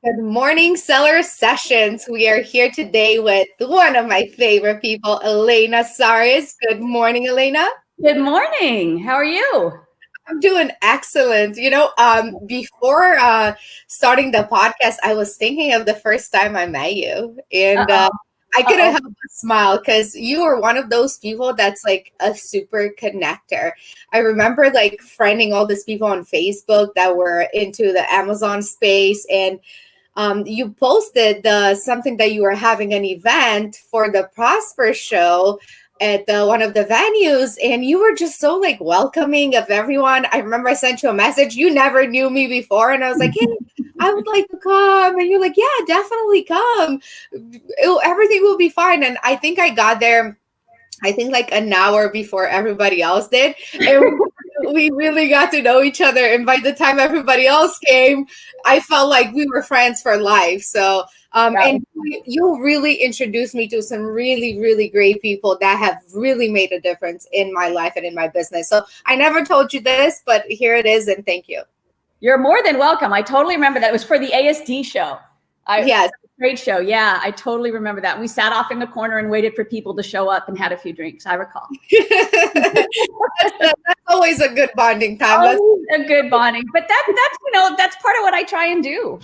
Good morning, Seller Sessions. We are here today with one of my favorite people, Elena Saris. Good morning, Elena. Good morning. How are you? I'm doing excellent. Before starting the podcast, I was thinking of the first time I met you, and Uh-oh. I couldn't Uh-oh. help but smile because you are one of those people that's like a super connector. I remember like friending all these people on Facebook that were into the Amazon space, and you posted something that you were having an event for the Prosper Show at one of the venues, and you were just so like welcoming of everyone. I remember I sent you a message. You never knew me before, and I was like, "Hey, I would like to come," and you're like, "Yeah, definitely come. Everything will be fine." And I think I got there. I think like an hour before everybody else did. And we really got to know each other. And by the time everybody else came, I felt like we were friends for life. So, and you really introduced me to some really, really great people that have really made a difference in my life and in my business. So I never told you this, but here it is. And thank you. You're more than welcome. I totally remember that. It was for the ASD show. Yes. Great show. Yeah, I totally remember that. We sat off in the corner and waited for people to show up and had a few drinks. I recall. That's always a good bonding time. Always a good bonding. But that's part of what I try and do.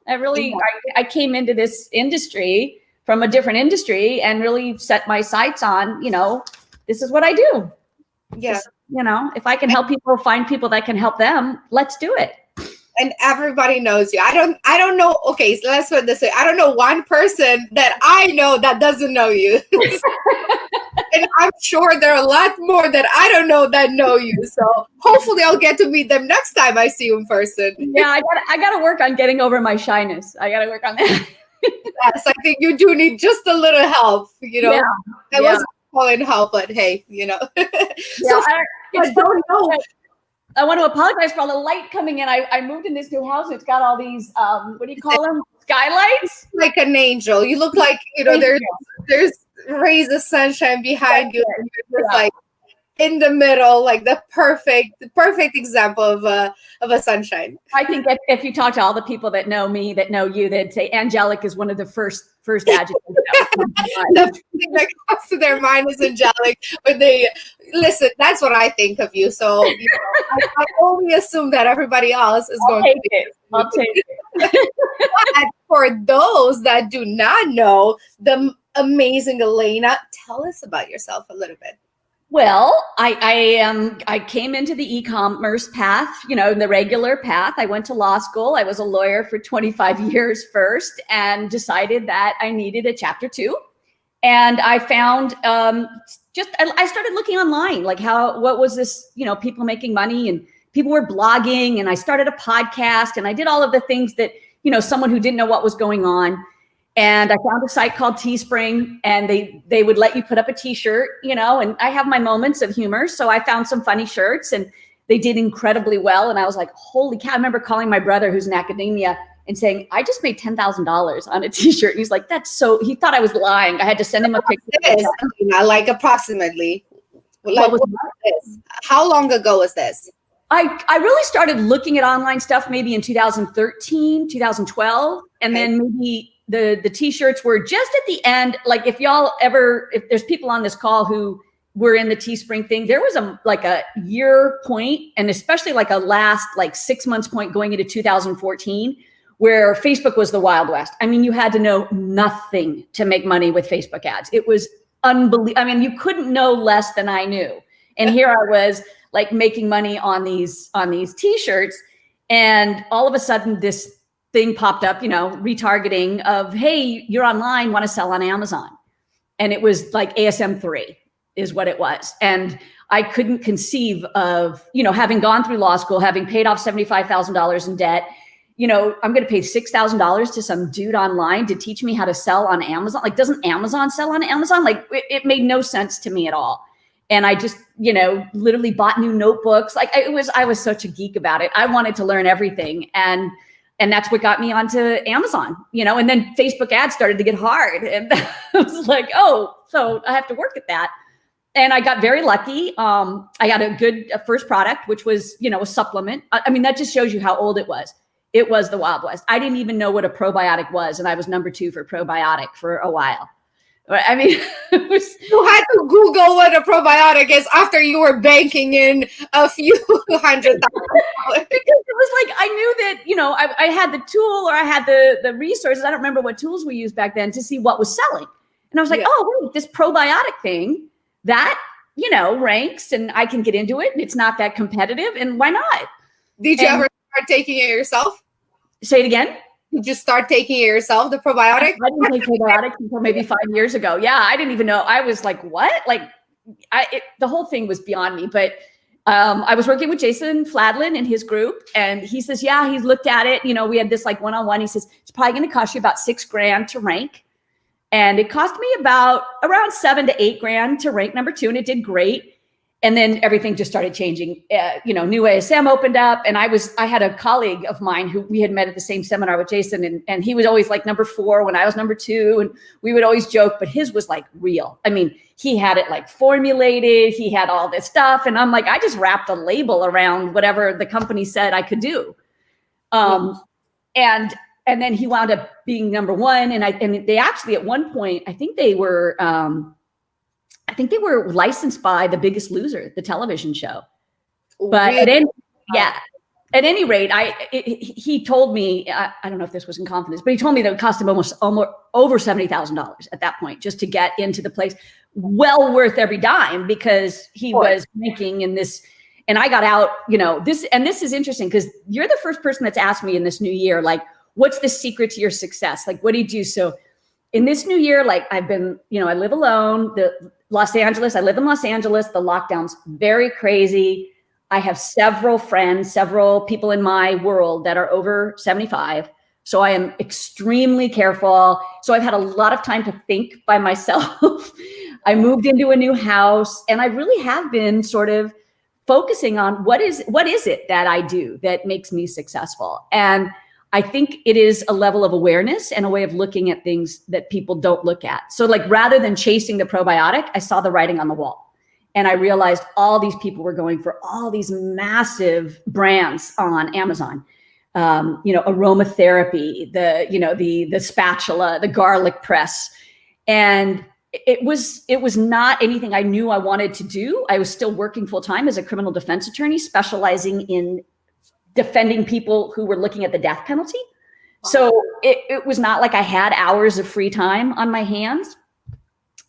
I came into this industry from a different industry and really set my sights on, this is what I do. Yeah. If I can help people find people that can help them, let's do it. And everybody knows you. I don't know. Okay, so let's put it this way. I don't know one person that I know that doesn't know you. And I'm sure there are a lot more that I don't know that know you. So hopefully I'll get to meet them next time I see you in person. Yeah, I got to work on getting over my shyness. I got to work on that. Yes, I think you do need just a little help, I wasn't calling help, but hey, I want to apologize for all the light coming in. I moved in this new house. It's got all these, what do you call them? Skylights? Like an angel. You look like, there's rays of sunshine behind you. And you're just like in the middle, like the perfect example of a sunshine. I think if you talk to all the people that know me, that know you, they'd say angelic is one of the first adjectives. The thing that comes to their mind is angelic. But listen, that's what I think of you. So I only assume that everybody else is going to be. I'll take it. But for those that do not know the amazing Elena, tell us about yourself a little bit. Well, I came into the e-commerce path, the regular path. I went to law school. I was a lawyer for 25 years first and decided that I needed a chapter 2. And I found I started looking online, like what was this, people making money and people were blogging, and I started a podcast and I did all of the things that, someone who didn't know what was going on. And I found a site called Teespring, and they would let you put up a t-shirt, and I have my moments of humor. So I found some funny shirts and they did incredibly well. And I was like, holy cow. I remember calling my brother who's in academia and saying, I just made $10,000 on a t-shirt. And he's like, he thought I was lying. I had to send him a picture. Like approximately. Like, how long ago was this? I really started looking at online stuff maybe in 2013, 2012. And then maybe the t-shirts were just at the end. Like if there's people on this call who were in the Teespring thing, there was a year point, and especially like a last 6 months point going into 2014, where Facebook was the Wild West. I mean, you had to know nothing to make money with Facebook ads. It was unbelievable. I mean, you couldn't know less than I knew. And here I was like making money on these t-shirts. And all of a sudden this thing popped up, retargeting of, hey, you're online, want to sell on Amazon. And it was like ASM 3 is what it was. And I couldn't conceive of, having gone through law school, having paid off $75,000 in debt, I'm going to pay $6,000 to some dude online to teach me how to sell on Amazon. Like, doesn't Amazon sell on Amazon? Like, it made no sense to me at all. And I just, literally bought new notebooks. Like I was such a geek about it. I wanted to learn everything. And that's what got me onto Amazon, and then Facebook ads started to get hard. And I was like, oh, so I have to work at that. And I got very lucky. I got a good first product, which was, a supplement. I mean, that just shows you how old it was. It was the Wild West. I didn't even know what a probiotic was, and I was number 2 for probiotic for a while. I mean, it was, you had to Google what a probiotic is after you were banking in a few $100,000. Because it was like, I knew that, you know, I had the tool, or I had the resources. I don't remember what tools we used back then to see what was selling. And I was like, oh, wait, this probiotic thing that, you know, ranks, and I can get into it, and it's not that competitive, and why not? Did you ever start taking it yourself? Say it again. Did you start taking it yourself, the probiotic? I didn't take probiotics until maybe 5 years ago. Yeah, I didn't even know. I was like, what? Like, the whole thing was beyond me. But I was working with Jason Fladlin and his group, and he says, yeah, he's looked at it. You know, we had this like one-on-one. He says, it's probably going to cost you about $6,000 to rank. And it cost me about around $7,000 to $8,000 to rank number 2. And it did great. And then everything just started changing. You know, new ASM opened up, and I had a colleague of mine who we had met at the same seminar with Jason, and he was always like number 4 when I was number 2, and we would always joke, but his was like real. I mean, he had it like formulated, he had all this stuff, and I'm like, I just wrapped a label around whatever the company said I could do. And then he wound up being number 1, and they actually at one point, I think they were licensed by The Biggest Loser, the television show. But really? At any rate, he told me, I don't know if this was in confidence, but he told me that it cost him almost over $70,000 at that point just to get into the place. Well worth every dime, because he was making in this, and I got out, you know, this is interesting because you're the first person that's asked me in this new year, like, what's the secret to your success? Like, what do you do? So in this new year, like I've been, you know, I live alone. I live in Los Angeles. The lockdown's very crazy. I have several friends, several people in my world that are over 75. So I am extremely careful. So I've had a lot of time to think by myself. I moved into a new house, and I really have been sort of focusing on what is it that I do that makes me successful. And I think it is a level of awareness and a way of looking at things that people don't look at. So like, rather than chasing the probiotic, I saw the writing on the wall, and I realized all these people were going for all these massive brands on Amazon. You know, aromatherapy, the spatula, the garlic press. And it was not anything I knew I wanted to do. I was still working full time as a criminal defense attorney, specializing in defending people who were looking at the death penalty. So it was not like I had hours of free time on my hands.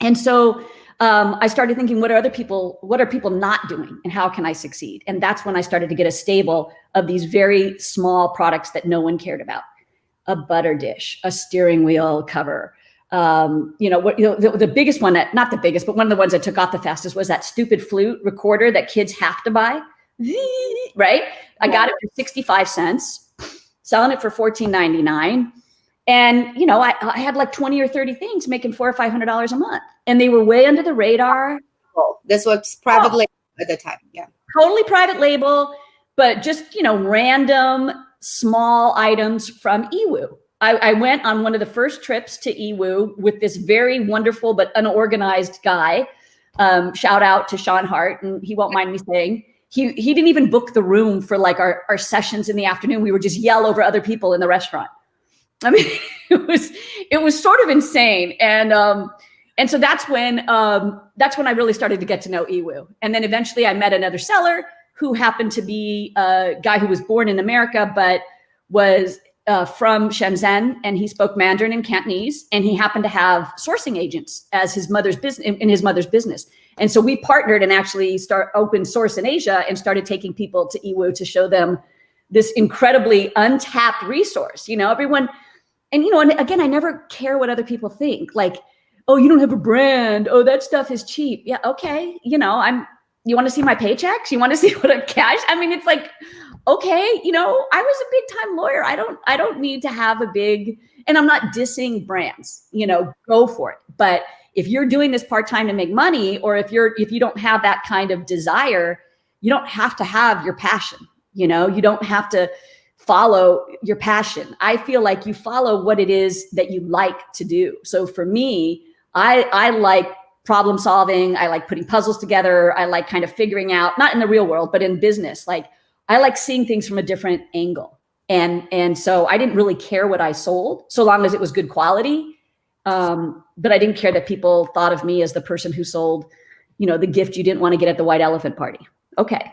And so I started thinking, what are people not doing, and how can I succeed? And that's when I started to get a stable of these very small products that no one cared about. A butter dish, a steering wheel cover. The biggest one, not the biggest, but one of the ones that took off the fastest was that stupid flute recorder that kids have to buy. Right? I got it for 65 cents, selling it for $14.99. And, you know, I had like 20 or 30 things making $400 or $500 a month, and they were way under the radar. This was private label at the time. Yeah. Totally private label, but just, you know, random small items from Iwu. I went on one of the first trips to Iwu with this very wonderful but unorganized guy. Shout out to Sean Hart, and he won't mind me saying, he didn't even book the room for like our sessions in the afternoon. We would just yell over other people in the restaurant. I mean, it was sort of insane. And so that's when I really started to get to know Iwu. And then eventually I met another seller who happened to be a guy who was born in America, but was from Shenzhen, and he spoke Mandarin and Cantonese, and he happened to have sourcing agents as his mother's business. And so we partnered and actually open source in Asia and started taking people to Iwu to show them this incredibly untapped resource. You know, everyone, and you know, and again, I never care what other people think. Like, oh, you don't have a brand. Oh, that stuff is cheap. Yeah, okay. You know, you want to see my paychecks? You want to see what I'm cash? I mean, it's like, okay, you know, I was a big time lawyer. I don't need to have a big, and I'm not dissing brands, you know, go for it. But if you're doing this part-time to make money, or if you don't have that kind of desire, you don't have to have your passion. You know, you don't have to follow your passion. I feel like you follow what it is that you like to do. So for me, I like problem solving. I like putting puzzles together. I like kind of figuring out, not in the real world, but in business. Like, I like seeing things from a different angle. And so I didn't really care what I sold, so long as it was good quality. But I didn't care that people thought of me as the person who sold, the gift you didn't want to get at the white elephant party. Okay.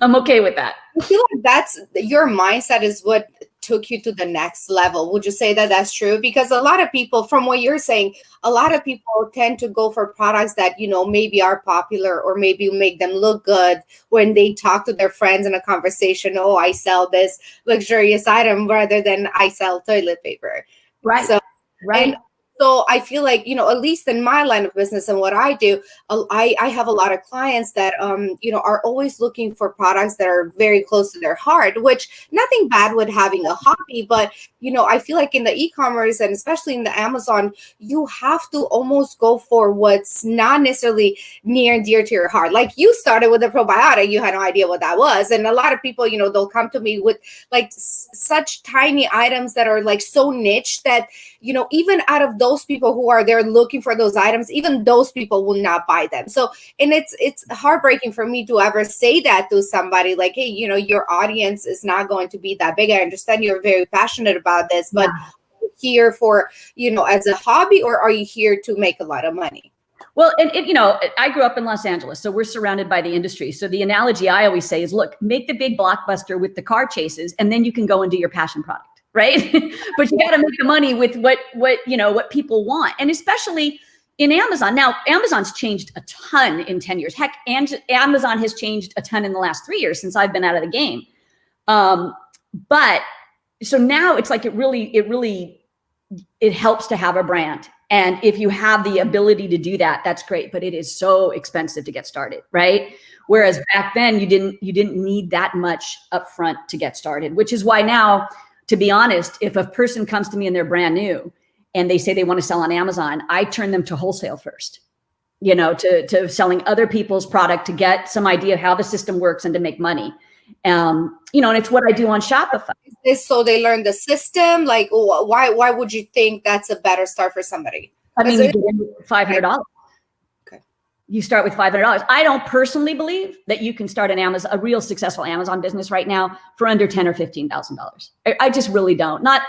I'm okay with that. I feel like that's your mindset is what took you to the next level. Would you say that that's true? Because a lot of people, from what you're saying, a lot of people tend to go for products that, maybe are popular or maybe make them look good when they talk to their friends in a conversation. Oh, I sell this luxurious item rather than I sell toilet paper. Right. So, right. And so I feel like, at least in my line of business and what I do, I have a lot of clients that, are always looking for products that are very close to their heart, which nothing bad with having a hobby. But, I feel like in the e-commerce and especially in the Amazon, you have to almost go for what's not necessarily near and dear to your heart. Like you started with a probiotic, you had no idea what that was. And a lot of people, they'll come to me with like such tiny items that are like so niche that, even out of those people who are there looking for those items, even those people will not buy them. So, and it's heartbreaking for me to ever say that to somebody like, hey, your audience is not going to be that big. I understand you're very passionate about this, but here for, as a hobby, or are you here to make a lot of money? Well, and I grew up in Los Angeles, so we're surrounded by the industry. So the analogy I always say is, look, make the big blockbuster with the car chases, and then you can go and do your passion product. Right. But you got to make the money with what people want. And especially in Amazon. Now, Amazon's changed a ton in 10 years. Heck, Amazon has changed a ton in the last 3 years since I've been out of the game. But so now it's like, it helps to have a brand. And if you have the ability to do that, that's great. But it is so expensive to get started. Right. Whereas back then you didn't need that much upfront to get started, which is why now, to be honest, if a person comes to me and they're brand new and they say they want to sell on Amazon, I turn them to wholesale first, to selling other people's product to get some idea of how the system works and to make money. And it's what I do on Shopify. So they learn the system. Like, why would you think that's a better start for somebody? I mean, you get in with $500. Okay. You start with $500. I don't personally believe that you can start a real successful Amazon business right now for under $10,000 or $15,000. I just really don't. Not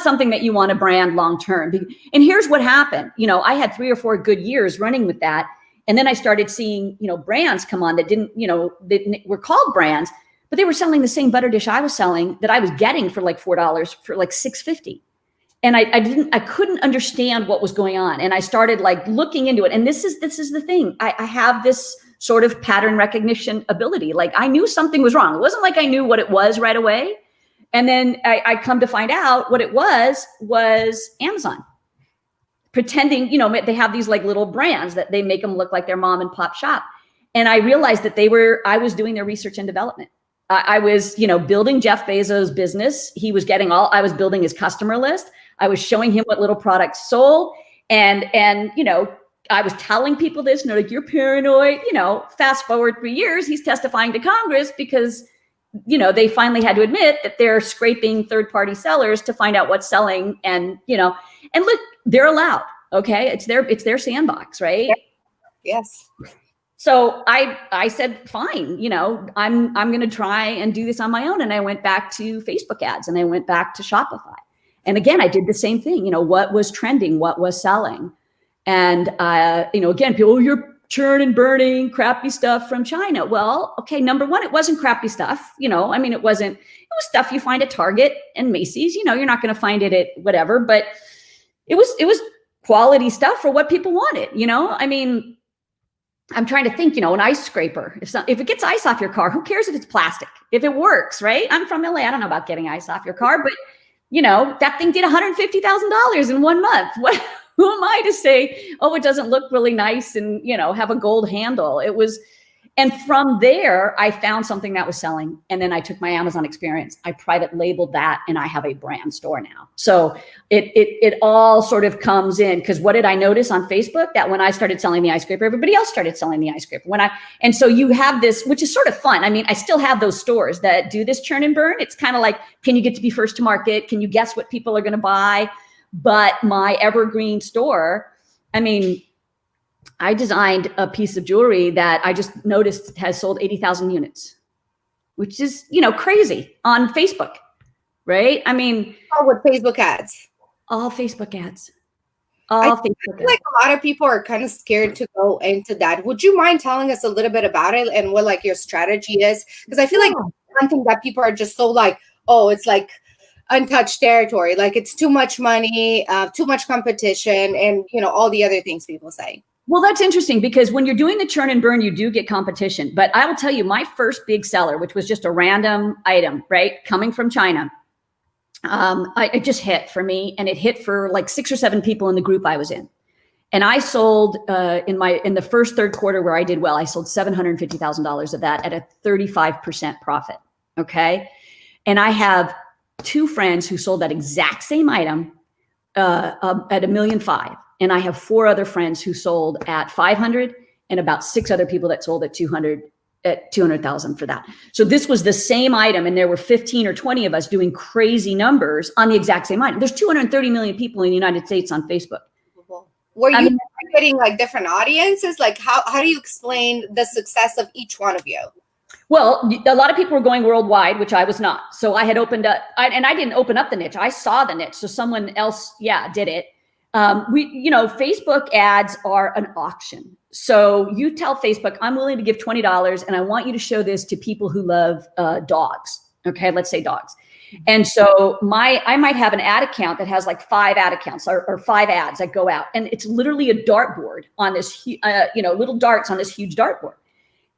something that you want to brand long term. And here's what happened. I had 3 or 4 good years running with that, and then I started seeing brands come on that that were called brands, but they were selling the same butter dish I was selling that I was getting for like $4 for like $6.50. And I couldn't understand what was going on. And I started like looking into it. And this is the thing. I have this sort of pattern recognition ability. Like I knew something was wrong. It wasn't like I knew what it was right away. And then I come to find out what it was Amazon. Pretending, they have these like little brands that they make them look like their mom and pop shop. And I realized that I was doing their research and development. I was, building Jeff Bezos' business. He was I was building his customer list. I was showing him what little products sold. And I was telling people this, like, you're paranoid, fast forward 3 years, he's testifying to Congress because, they finally had to admit that they're scraping third-party sellers to find out what's selling. And, and look, they're allowed. Okay. It's their sandbox, right? Yes. So I said, fine, I'm going to try and do this on my own. And I went back to Facebook ads and I went back to Shopify. And again, I did the same thing, what was trending, what was selling. And, again, people, you're churn and burning crappy stuff from China. Well, okay. Number one, it wasn't crappy stuff. It was stuff you find at Target and Macy's, you're not going to find it at whatever, but it was quality stuff for what people wanted, I'm trying to think, an ice scraper. If it gets ice off your car, who cares if it's plastic? If it works, right? I'm from LA. I don't know about getting ice off your car, but that thing did $150,000 in 1 month. Who am I to say, oh, it doesn't look really nice and, have a gold handle? And from there, I found something that was selling. And then I took my Amazon experience. I private labeled that and I have a brand store now. So it all sort of comes in, because what did I notice on Facebook? That when I started selling the ice scraper, everybody else started selling the ice scraper. And so you have this, which is sort of fun. I still have those stores that do this churn and burn. It's kind of like, can you get to be first to market? Can you guess what people are going to buy? But my evergreen store, I designed a piece of jewelry that I just noticed has sold 80,000 units, which is, crazy on Facebook. right? I mean, with Facebook ads. all Facebook ads. I All feel Facebook ads. like a lot of people are kind of scared to go into that. Would you mind telling us a little bit about it and what like your strategy is? Because I feel like one thing that people are just so like, oh, it's like untouched territory. Like it's too much money, too much competition, and you know, all the other things people say. Well, that's interesting because when you're doing the churn and burn, you do get competition. But I will tell you, my first big seller, which was just a random item, right, coming from China, it just hit for me, and it hit for like 6 or 7 people in the group I was in. And I sold in the first third quarter where I did well, I sold $750,000 of that at a 35% profit. Okay, and I have 2 friends who sold that exact same item at $1.5 million. And I have 4 other friends who sold at 500 and about 6 other people that sold at 200,000 for that. So this was the same item. And there were 15 or 20 of us doing crazy numbers on the exact same item. There's 230 million people in the United States on Facebook. Were you getting like different audiences? Like how do you explain the success of each one of you? Well, a lot of people were going worldwide, which I was not. So I had opened up, and I didn't open up the niche. I saw the niche. So someone else, did it. Facebook ads are an auction. So you tell Facebook, I'm willing to give $20 and I want you to show this to people who love dogs. Okay, let's say dogs. And so I might have an ad account that has like 5 ad accounts or 5 ads that go out, and it's literally a dartboard on this, little darts on this huge dartboard.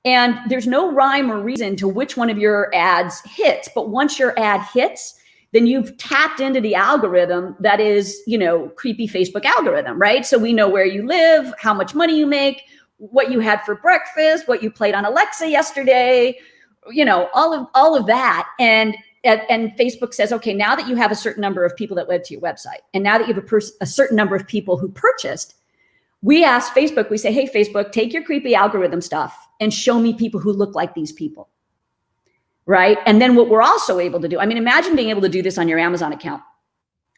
And there's no rhyme or reason to which one of your ads hits. But once your ad hits, then you've tapped into the algorithm that is, creepy Facebook algorithm, right? So we know where you live, how much money you make, what you had for breakfast, what you played on Alexa yesterday, all of that. And Facebook says, okay, now that you have a certain number of people that went to your website, and now that you have a certain number of people who purchased, we ask Facebook, we say, hey, Facebook, take your creepy algorithm stuff and show me people who look like these people. Right. And then what we're also able to do, I mean, imagine being able to do this on your Amazon account.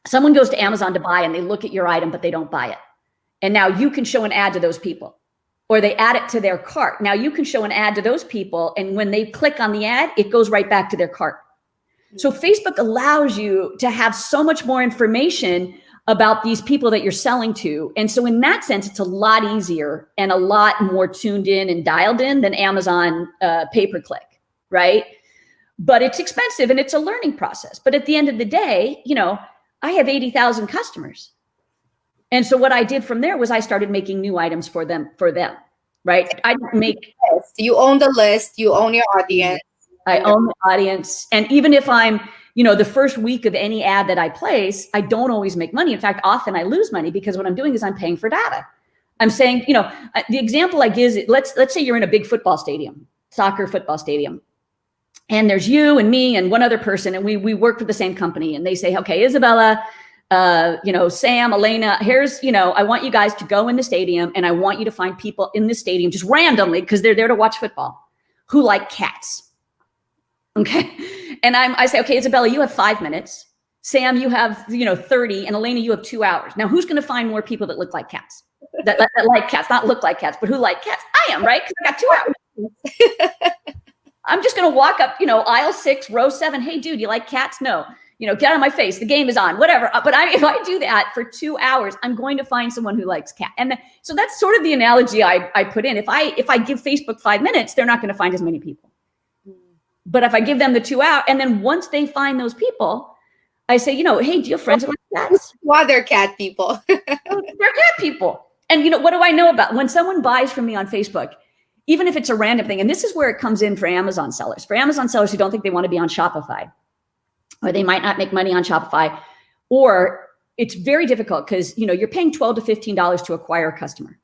Someone goes to Amazon to buy and they look at your item, but they don't buy it. And now you can show an ad to those people, or they add it to their cart. Now you can show an ad to those people. And when they click on the ad, it goes right back to their cart. So Facebook allows you to have so much more information about these people that you're selling to. And so in that sense, it's a lot easier and a lot more tuned in and dialed in than Amazon pay-per-click, right? But it's expensive and it's a learning process. But at the end of the day, I have 80,000 customers. And so what I did from there was I started making new items for them, right? I make. You own the list, you own your audience. I own the audience. And even if I'm, the first week of any ad that I place, I don't always make money. In fact, often I lose money because what I'm doing is I'm paying for data. I'm saying, the example I give is, let's say you're in a big football stadium, soccer football stadium. And there's you and me and one other person, and we work for the same company. And they say, okay, Isabella, Sam, Elena, here's, I want you guys to go in the stadium, and I want you to find people in the stadium just randomly, because they're there to watch football, who like cats. Okay. And I say, okay, Isabella, you have 5 minutes. Sam, you have, 30, and Elena, you have 2 hours. Now, who's going to find more people that look like cats? That like cats, not look like cats, but who like cats? I am, right? Because I got 2 hours. I'm just going to walk up, aisle 6, row 7. Hey, dude, you like cats? No. Get out of my face. The game is on, whatever. But if I do that for 2 hours, I'm going to find someone who likes cats. And so that's sort of the analogy I put in. If I give Facebook 5 minutes, they're not going to find as many people. But if I give them the 2 hours, and then once they find those people, I say, hey, do you have friends who like cats? Well, they're cat people. They're cat people. And what do I know about when someone buys from me on Facebook? Even if it's a random thing, and this is where it comes in for Amazon sellers. For Amazon sellers who don't think they want to be on Shopify, or they might not make money on Shopify, or it's very difficult because you're paying $12 to $15 to acquire a customer,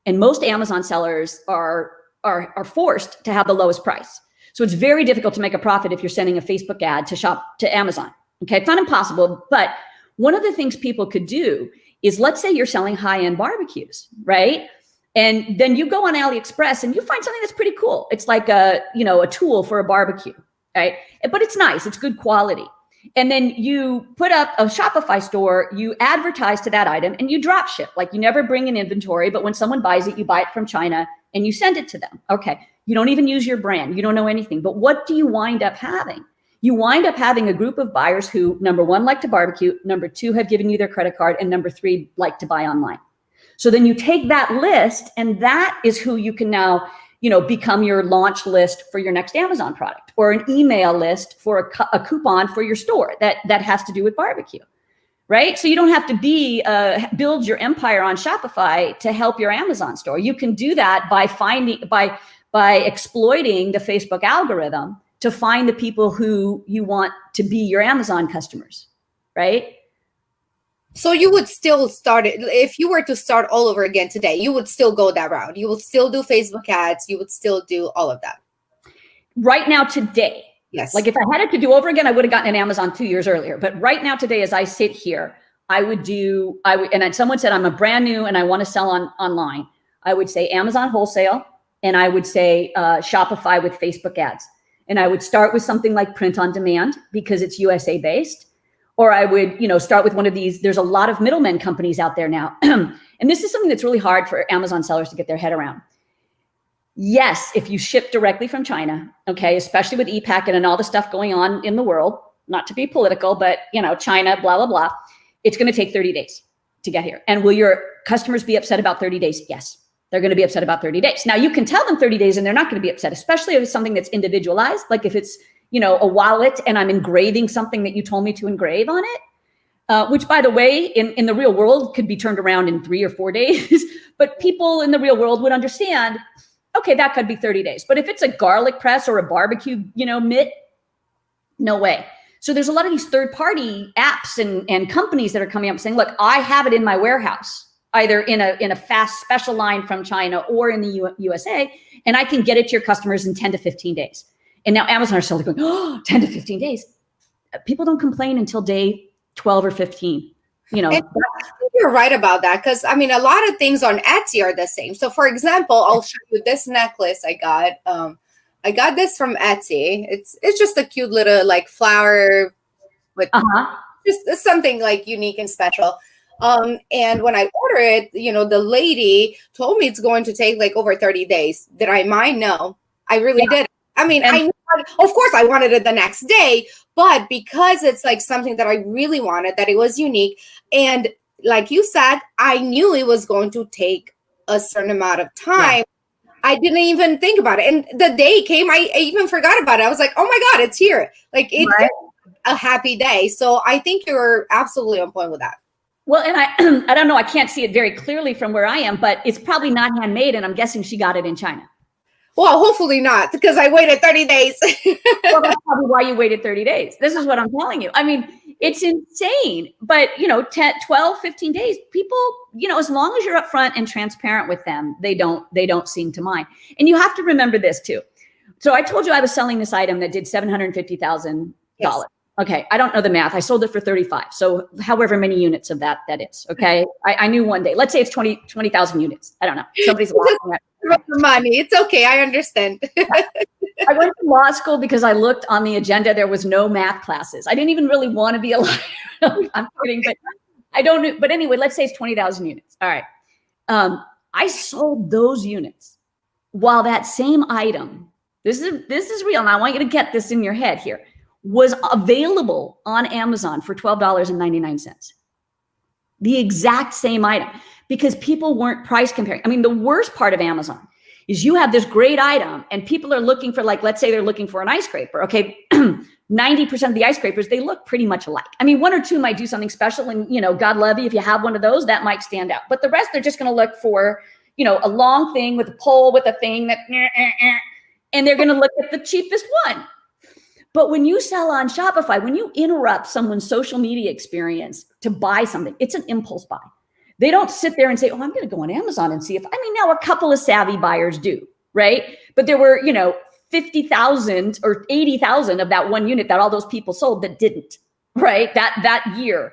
and most Amazon sellers are forced to have the lowest price. So it's very difficult to make a profit if you're sending a Facebook ad to Amazon. Okay, it's not impossible, but one of the things people could do is, let's say you're selling high-end barbecues, right? And then you go on AliExpress and you find something that's pretty cool. It's like a tool for a barbecue, right? But it's nice, it's good quality. And then you put up a Shopify store, you advertise to that item, and you drop ship. Like, you never bring in inventory, but when someone buys it, you buy it from China and you send it to them. Okay, you don't even use your brand. You don't know anything. But what do you wind up having? You wind up having a group of buyers who, number one, like to barbecue, number two, have given you their credit card, and number three, like to buy online. So then you take that list, and that is who you can now, become your launch list for your next Amazon product, or an email list for a coupon for your store that has to do with barbecue, right? So you don't have to build your empire on Shopify to help your Amazon store. You can do that by exploiting the Facebook algorithm to find the people who you want to be your Amazon customers, right? So you would still start it if you were to start all over again today. You would still go that route. You would still do Facebook ads. You would still do all of that. Right now, today. Yes. Like if I had it to do over again, I would have gotten an Amazon 2 years earlier. But right now, today, as I sit here, and then someone said, I'm a brand new and I want to sell online. I would say Amazon wholesale, and I would say Shopify with Facebook ads. And I would start with something like print on demand because it's USA based. Or I would, start with one of these. There's a lot of middlemen companies out there now. And this is something that's really hard for Amazon sellers to get their head around. Yes, if you ship directly from China, okay, especially with e-packet and all the stuff going on in the world, not to be political, but, China, blah, blah, blah, it's going to take 30 days to get here. And will your customers be upset about 30 days? Yes, they're going to be upset about 30 days. Now, you can tell them 30 days and they're not going to be upset, especially if it's something that's individualized, like if it's a wallet and I'm engraving something that you told me to engrave on it, which by the way, in the real world could be turned around in 3 or 4 days, but people in the real world would understand, okay, that could be 30 days. But if it's a garlic press or a barbecue, mitt, no way. So there's a lot of these third-party apps and companies that are coming up saying, look, I have it in my warehouse, either in a fast special line from China or in the USA, and I can get it to your customers in 10 to 15 days. And now Amazon are still going, 10 to 15 days. People don't complain until day 12 or 15. And I think you're right about that, because a lot of things on Etsy are the same. So for example, I'll show you this necklace I got. I got this from Etsy. It's just a cute little like flower with just something like unique and special. And when I order it, the lady told me it's going to take like over 30 days. Did I mind? No, I really did. I knew, of course I wanted it the next day, but because it's like something that I really wanted, that it was unique. And like you said, I knew it was going to take a certain amount of time. Yeah. I didn't even think about it. And the day came, I even forgot about it. I was like, oh my God, it's here. Like it's a happy day. So I think you're absolutely on point with that. Well, and I don't know, I can't see it very clearly from where I am, but it's probably not handmade. And I'm guessing she got it in China. Well, hopefully not, because I waited 30 days. Well, that's probably why you waited 30 days. This is what I'm telling you. It's insane. But, 10, 12, 15 days, people, as long as you're upfront and transparent with them, they don't seem to mind. And you have to remember this too. So I told you I was selling this item that did $750,000. Yes. Okay. I don't know the math. I sold it for 35. So however many units of that is. Okay. I knew one day, let's say it's 20,000 units. I don't know. Somebody's laughing at money. It's okay. I understand. I went to law school because I looked on the agenda. There was no math classes. I didn't even really want to be a lawyer. I'm kidding, but I don't know. But anyway, let's say it's 20,000 units. All right. I sold those units while that same item, this is real. And I want you to get this in your head here, was available on Amazon for $12.99. The exact same item, because people weren't price comparing. The worst part of Amazon is you have this great item and people are looking for, like, let's say they're looking for an ice scraper. Okay. 90% of the ice scrapers, they look pretty much alike. One or two might do something special, and, God love you, if you have one of those, that might stand out. But the rest, they're just going to look for, a long thing with a pole with a thing that, and they're going to look at the cheapest one. But when you sell on Shopify, when you interrupt someone's social media experience to buy something, it's an impulse buy. They don't sit there and say, oh, I'm going to go on Amazon and see if, now a couple of savvy buyers do, right? But there were, 50,000 or 80,000 of that one unit that all those people sold that didn't, right? That year.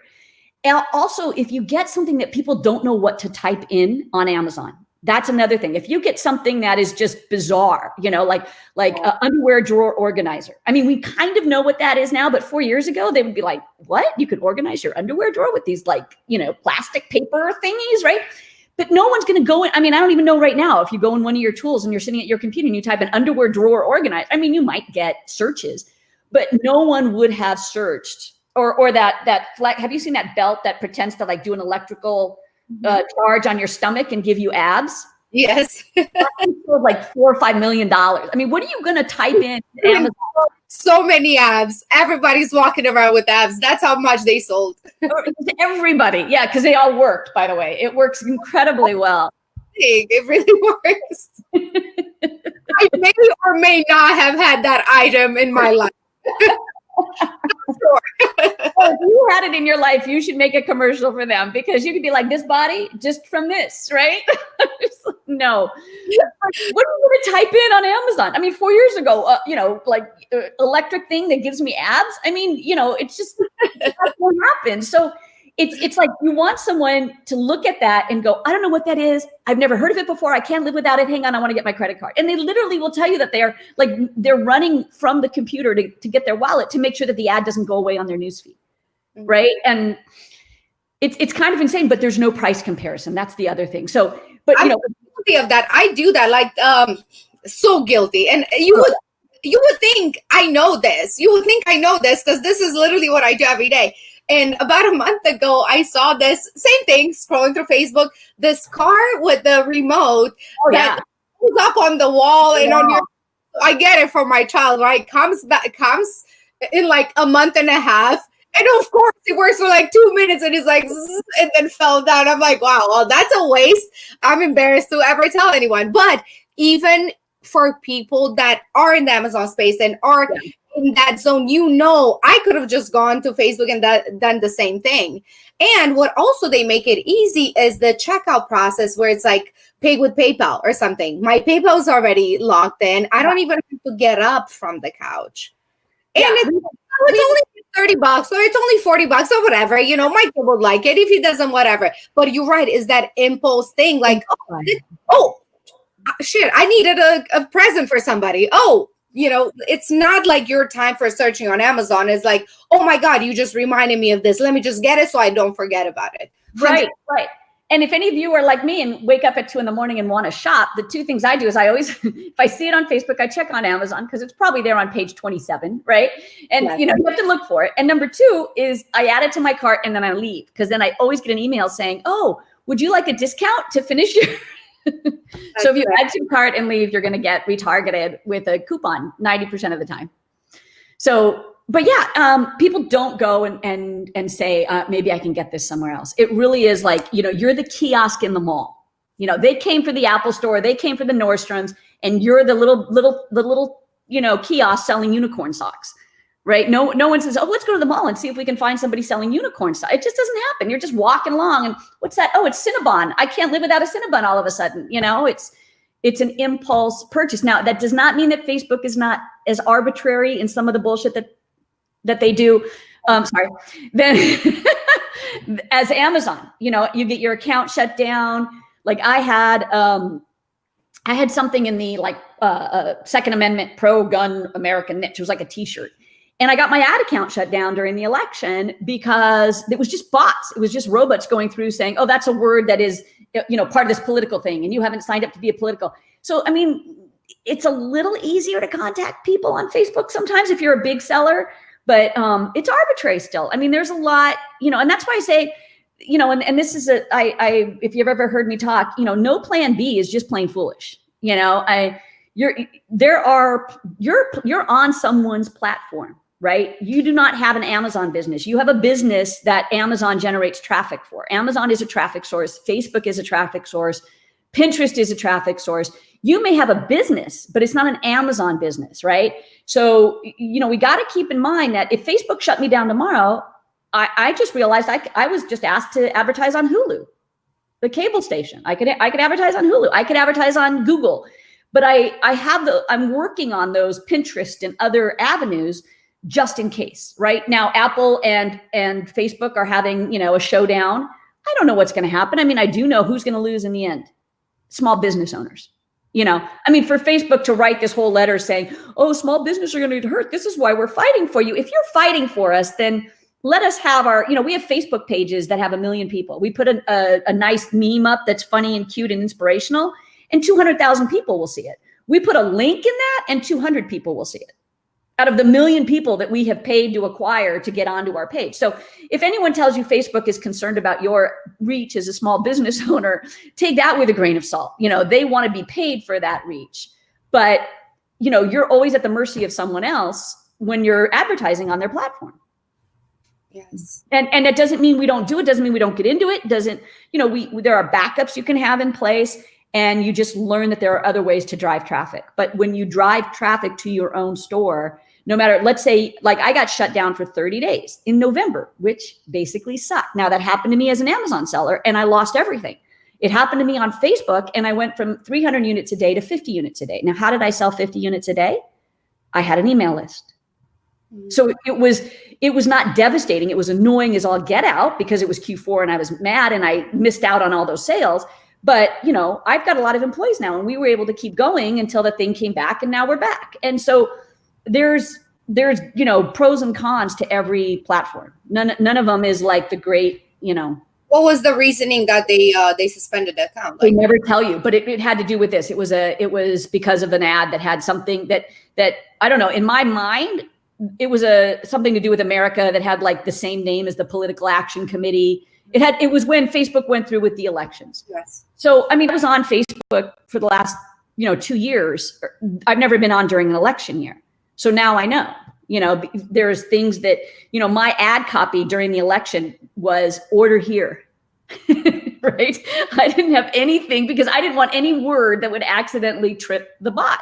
And also, if you get something that people don't know what to type in on Amazon, that's another thing. If you get something that is just bizarre, like an underwear drawer organizer. We kind of know what that is now, but 4 years ago, they would be like, what? You could organize your underwear drawer with these plastic paper thingies, right? But no one's going to go in. I don't even know right now, if you go in one of your tools and you're sitting at your computer and you type an underwear drawer organizer, you might get searches, but no one would have searched or that flex. Have you seen that belt that pretends to like do an electrical charge on your stomach and give you abs? Yes. Like $4 or $5 million. I mean, what are you going to type in Amazon? So many abs. Everybody's walking around with abs. That's how much they sold. Everybody. Yeah, because they all worked, by the way. It works incredibly well. It really works. I may or may not have had that item in my life. Sure. Well, if you had it in your life, you should make a commercial for them, because you could be like, this body just from this, right? No. What are you going to type in on Amazon? I mean, 4 years ago, electric thing that gives me abs. I mean, it's just that's what happened. So it's like you want someone to look at that and go, I don't know what that is. I've never heard of it before. I can't live without it. Hang on, I want to get my credit card. And they literally will tell you that they're running from the computer to get their wallet to make sure that the ad doesn't go away on their newsfeed, right? And it's kind of insane, but there's no price comparison. That's the other thing. So, but I'm guilty of that. I do that, like so guilty. And you would think I know this. You would think I know this because this is literally what I do every day. And about a month ago, I saw this same thing scrolling through Facebook, this car with the remote that goes up on the wall and on your, I get it for my child, right? Comes in like a month and a half. And of course it works for like 2 minutes and it's like, and then fell down. I'm like, wow, well, that's a waste. I'm embarrassed to ever tell anyone. But even for people that are in the Amazon space and are in that zone, I could have just gone to Facebook and done the same thing. And what also they make it easy is the checkout process where it's like pay with PayPal or something. My PayPal is already locked in. I don't even have to get up from the couch. And it's only $30 or it's only $40 or whatever. My kid would like it. If he doesn't, whatever. But you're right, is that impulse thing like, oh shit, I needed a present for somebody. It's not like your time for searching on Amazon is like, oh my God, you just reminded me of this. Let me just get it so I don't forget about it. Right. And if any of you are like me and wake up at 2 a.m. and want to shop, the two things I do is I always, if I see it on Facebook, I check on Amazon because it's probably there on page 27, right? And you have to look for it. And number 2 is I add it to my cart and then I leave, because then I always get an email saying, oh, would you like a discount to finish your... So if you add to cart and leave, you're going to get retargeted with a coupon 90% of the time. So, but people don't go and say, maybe I can get this somewhere else. It really is like, you're the kiosk in the mall. They came for the Apple store, they came for the Nordstroms, and you're the little kiosk selling unicorn socks. Right? No one says, oh, let's go to the mall and see if we can find somebody selling unicorn stuff. It just doesn't happen. You're just walking along and what's that? Oh, it's Cinnabon. I can't live without a Cinnabon all of a sudden. It's an impulse purchase. Now, that does not mean that Facebook is not as arbitrary in some of the bullshit that they do. Then as Amazon, you get your account shut down. Like I had something in the Second Amendment pro-gun American niche. It was like a t-shirt. And I got my ad account shut down during the election because it was just bots. It was just robots going through saying, oh, that's a word that is, part of this political thing. And you haven't signed up to be a political. So, I mean, it's a little easier to contact people on Facebook sometimes if you're a big seller, but it's arbitrary still. I mean, there's a lot, and that's why I say, and this is if you've ever heard me talk, no plan B is just plain foolish. You're on someone's platform. Right? You do not have an Amazon business. You have a business that Amazon generates traffic for. Amazon is a traffic source. Facebook is a traffic source. Pinterest is a traffic source. You may have a business, but it's not an Amazon business, right? So, we got to keep in mind that if Facebook shut me down tomorrow, I just realized I was just asked to advertise on Hulu, the cable station. I could advertise on Hulu. I could advertise on Google, but I'm working on those Pinterest and other avenues just in case. Right now, Apple and Facebook are having, a showdown. I don't know what's going to happen. I mean, I do know who's going to lose in the end. Small business owners. For Facebook to write this whole letter saying, oh, small business are going to get hurt. This is why we're fighting for you. If you're fighting for us, then let us have we have Facebook pages that have 1 million people. We put a nice meme up that's funny and cute and inspirational, and 200,000 people will see it. We put a link in that and 200 people will see it. out of the million people that we have paid to acquire to get onto our page. So if anyone tells you Facebook is concerned about your reach as a small business owner, take that with a grain of salt. They want to be paid for that reach, but you're always at the mercy of someone else when you're advertising on their platform. Yes. And that doesn't mean we don't do it. Doesn't mean we don't get into it. Doesn't, there are backups you can have in place, and you just learn that there are other ways to drive traffic. But when you drive traffic to your own store, no matter, let's say, like I got shut down for 30 days in November, which basically sucked. Now that happened to me as an Amazon seller, and I lost everything. It happened to me on Facebook, and I went from 300 units a day to 50 units a day. Now, how did I sell 50 units a day? I had an email list. So it was not devastating. It was annoying as all get out because it was Q4 and I was mad and I missed out on all those sales. But, I've got a lot of employees now, and we were able to keep going until the thing came back, and now we're back. And so there's pros and cons to every platform. None of them is like the great, What was the reasoning that they suspended the account? They never tell you, but it had to do with this. It was because of an ad that had something that I don't know, in my mind, it was something to do with America that had like the same name as the Political Action Committee. It was when Facebook went through with the elections. Yes. So, I was on Facebook for the last, 2 years. I've never been on during an election year. So now I know, there's things that, my ad copy during the election was order here, right? I didn't have anything because I didn't want any word that would accidentally trip the bot.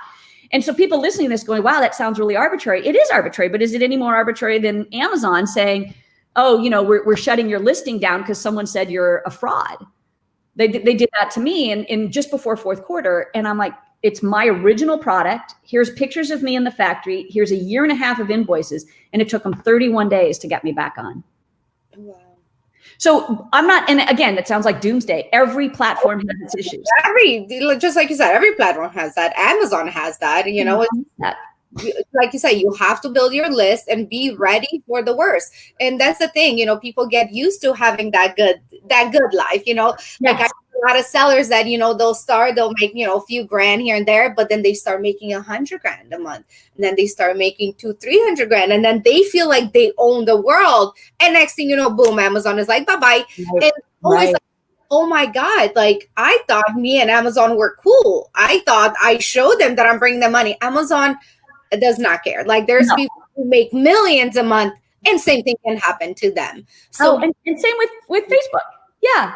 And so people listening to this going, wow, that sounds really arbitrary. It is arbitrary, but is it any more arbitrary than Amazon saying, oh, we're shutting your listing down because someone said you're a fraud? They did that to me in just before fourth quarter. And I'm like, it's my original product. Here's pictures of me in the factory. Here's 1.5 years of invoices. And it took them 31 days to get me back on. Wow. So I'm not, and again, that sounds like doomsday. Every platform has its issues. Just like you said, every platform has that. Amazon has that. Like you said, you have to build your list and be ready for the worst. And that's the thing, people get used to having that good life, Yes. Like I have a lot of sellers that, they'll make, a few grand here and there, but then they start making 100 grand a month. And then they start making 200-300 grand. And then they feel like they own the world. And next thing you know, boom, Amazon is like, bye-bye. Right. And always Right. like, oh my God, like I thought me and Amazon were cool. I thought I showed them that I'm bringing them money. Amazon does not care. Like there's people who make millions a month, and same thing can happen to them. So and same with Facebook. Yeah.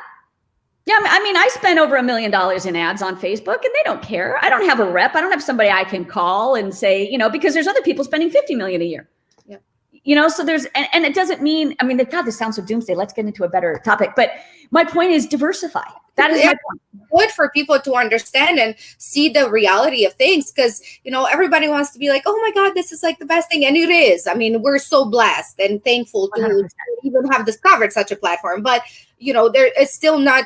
I spent over $1 million in ads on Facebook, and they don't care. I don't have a rep. I don't have somebody I can call and say, because there's other people spending 50 million a year. Yeah. So there's, and it doesn't mean, God, this sounds so doomsday. Let's get into a better topic. But my point is diversify. That is my point. Good for people to understand and see the reality of things, because everybody wants to be like, oh my God, this is like the best thing, and it is. We're so blessed and thankful to 100%. even have discovered such a platform, but there is still not.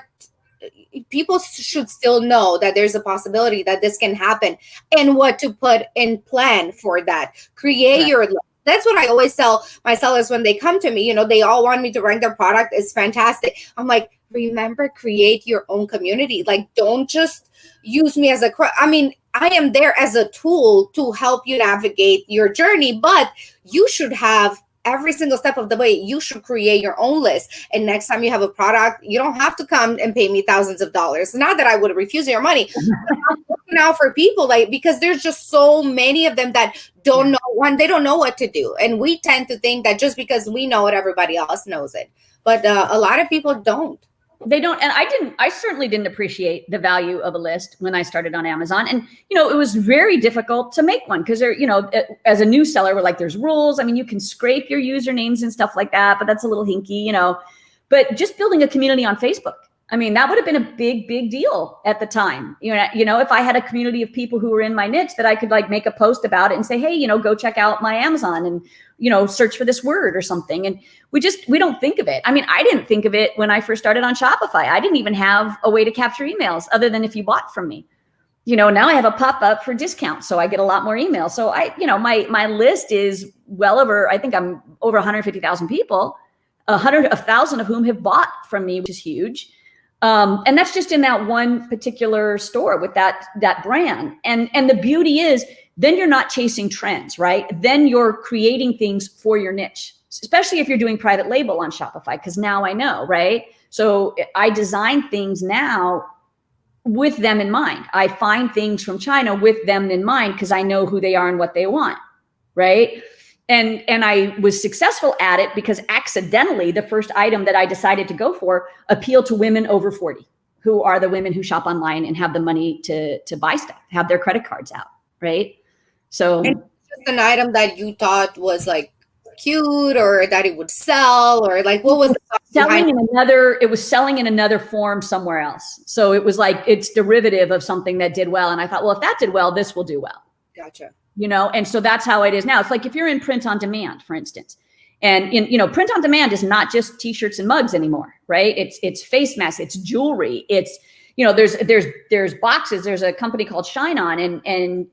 People should still know that there's a possibility that this can happen, and what to put in plan for that. Create your list. That's what I always tell my sellers when they come to me. They all want me to rank their product. It's fantastic. I'm like, remember, create your own community. Like, don't just use me as I am there as a tool to help you navigate your journey, but you should have every single step of the way. You should create your own list. And next time you have a product, you don't have to come and pay me thousands of dollars. Not that I would refuse your money. I'm looking out for people, because there's just so many of them that don't know they don't know what to do. And we tend to think that just because we know it, everybody else knows it. But a lot of people don't. They don't. And I certainly didn't appreciate the value of a list when I started on Amazon. And, it was very difficult to make one because there, as a new seller, we're like, there's rules. You can scrape your usernames and stuff like that, but that's a little hinky, but just building a community on Facebook. That would have been a big, big deal at the time. If I had a community of people who were in my niche that I could like make a post about it and say, hey, go check out my Amazon and, search for this word or something. And we don't think of it. I didn't think of it when I first started on Shopify. I didn't even have a way to capture emails other than if you bought from me. Now I have a pop-up for discounts, so I get a lot more emails. So my list is well over, I think I'm over 150,000 people, 100,000 of whom have bought from me, which is huge. And that's just in that one particular store with that brand. And the beauty is then you're not chasing trends, right? Then you're creating things for your niche, especially if you're doing private label on Shopify, because now I know, right? So I design things now with them in mind. I find things from China with them in mind because I know who they are and what they want, right? And I was successful at it because accidentally the first item that I decided to go for appealed to women over 40, who are the women who shop online and have the money to buy stuff, have their credit cards out, right? So and just an item that you thought was like cute or that it would sell, or like what was the selling in another, it was selling in another form somewhere else. So it was like it's derivative of something that did well. And I thought, well, if that did well, this will do well. Gotcha. You know, and so that's how it is now. It's like if you're in print on demand, for instance, and print on demand is not just t-shirts and mugs anymore, right? It's face masks, it's jewelry, it's, there's boxes. There's a company called Shine On, and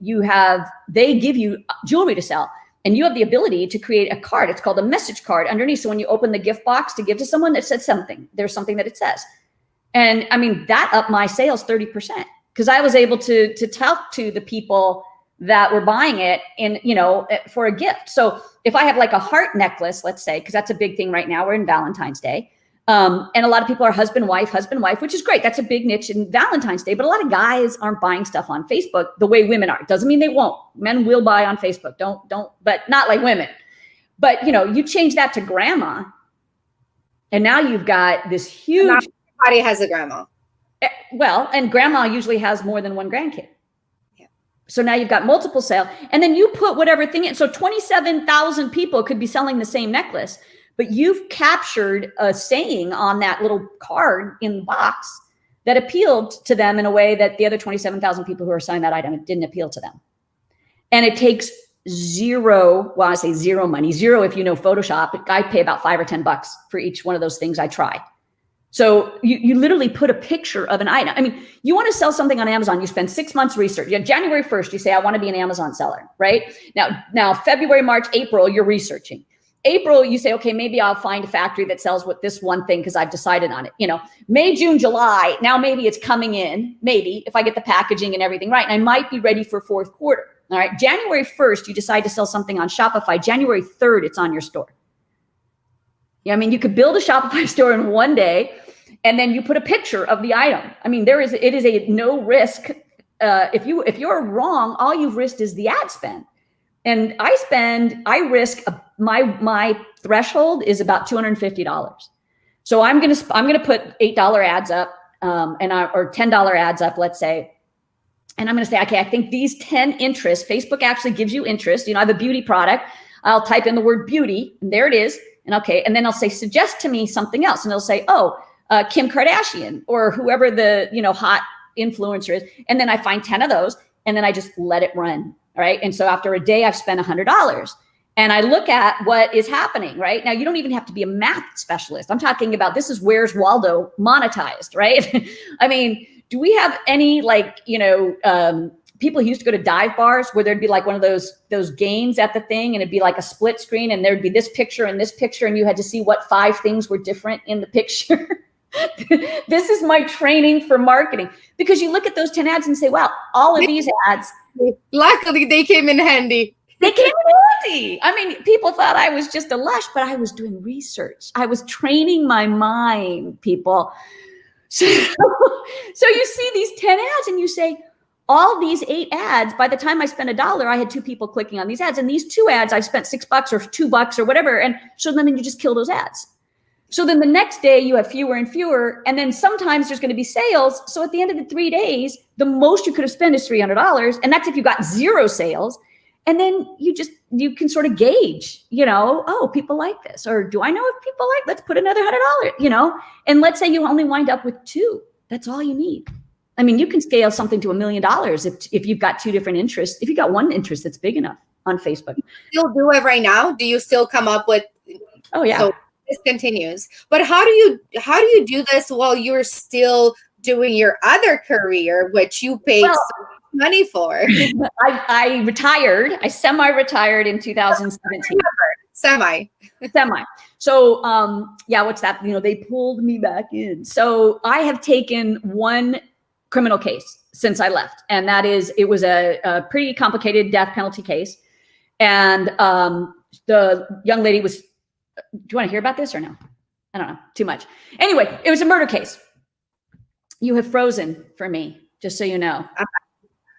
they give you jewelry to sell, and you have the ability to create a card. It's called a message card underneath. So when you open the gift box to give to someone, that says something. There's something that it says, and I mean that upped my sales 30% because I was able to talk to the people that were buying it for a gift. So if I have like a heart necklace, let's say, because that's a big thing right now, we're in Valentine's Day. And a lot of people are husband, wife, which is great. That's a big niche in Valentine's Day, but a lot of guys aren't buying stuff on Facebook the way women are. Doesn't mean they won't. Men will buy on Facebook. Don't, but not like women. But you change that to grandma, and now you've got this huge. Not everybody has a grandma. Well, and grandma usually has more than one grandkid. So now you've got multiple sales, and then you put whatever thing in. So 27,000 people could be selling the same necklace, but you've captured a saying on that little card in the box that appealed to them in a way that the other 27,000 people who are selling that item, it didn't appeal to them. And it takes zero, well, I say zero money, zero if you know Photoshop. I pay about $5 or $10 for each one of those things I try. So you literally put a picture of an item. I mean, you want to sell something on Amazon, you spend 6 months research. January 1st, you say, I want to be an Amazon seller, right? Now, February, March, April, you're researching. April, you say, okay, maybe I'll find a factory that sells with this one thing because I've decided on it. May, June, July, now maybe it's coming in, maybe if I get the packaging and everything right, and I might be ready for fourth quarter. All right, January 1st, you decide to sell something on Shopify. January 3rd, it's on your store. Yeah, I mean, you could build a Shopify store in one day, and then you put a picture of the item. I mean, it is a no risk. If you're wrong, all you've risked is the ad spend. And I risk my threshold is about $250. So I'm gonna put $8 ads up, or $10 ads up, let's say. And I'm gonna say, okay, I think these 10 interests, Facebook actually gives you interest. I have a beauty product. I'll type in the word beauty, and there it is. And okay, and then I'll say, suggest to me something else. And they'll say, Kim Kardashian or whoever the, hot influencer is. And then I find 10 of those, and then I just let it run. All right. And so after a day, I've spent $100, and I look at what is happening right now. You don't even have to be a math specialist. I'm talking about, this is Where's Waldo monetized, right? I mean, do we have any people who used to go to dive bars where there'd be like one of those games at the thing, and it'd be like a split screen, and there'd be this picture and this picture, and you had to see what 5 things were different in the picture. This is my training for marketing, because you look at those 10 ads and say, wow, all of these ads. Luckily, they came in handy. They came in handy. I mean, people thought I was just a lush, but I was doing research. I was training my mind, people. So you see these 10 ads and you say, all these 8 ads, by the time I spent $1, I had 2 people clicking on these ads. And these 2 ads, I spent $6 or $2 or whatever. And so then you just kill those ads. So then the next day you have fewer and fewer. And then sometimes there's going to be sales. So at the end of the 3 days, the most you could have spent is $300. And that's if you got 0 sales. And then you can sort of gauge, oh, people like this. Or do I know if people like, let's put another $100, and let's say you only wind up with 2. That's all you need. I mean, you can scale something to $1 million if you've got 2 different interests. If you got one interest that's big enough on Facebook. You still do it right now? Do you still come up with? Oh yeah. So this continues. But how do you do this while you're still doing your other career, which you paid so much money for? I retired. I semi-retired in 2017. Semi. So, what's that? They pulled me back in. So I have taken one criminal case since I left. And that is, it was a pretty complicated death penalty case. And the young lady was, do you want to hear about this or no? I don't know, too much. Anyway, it was a murder case. You have frozen for me, just so you know.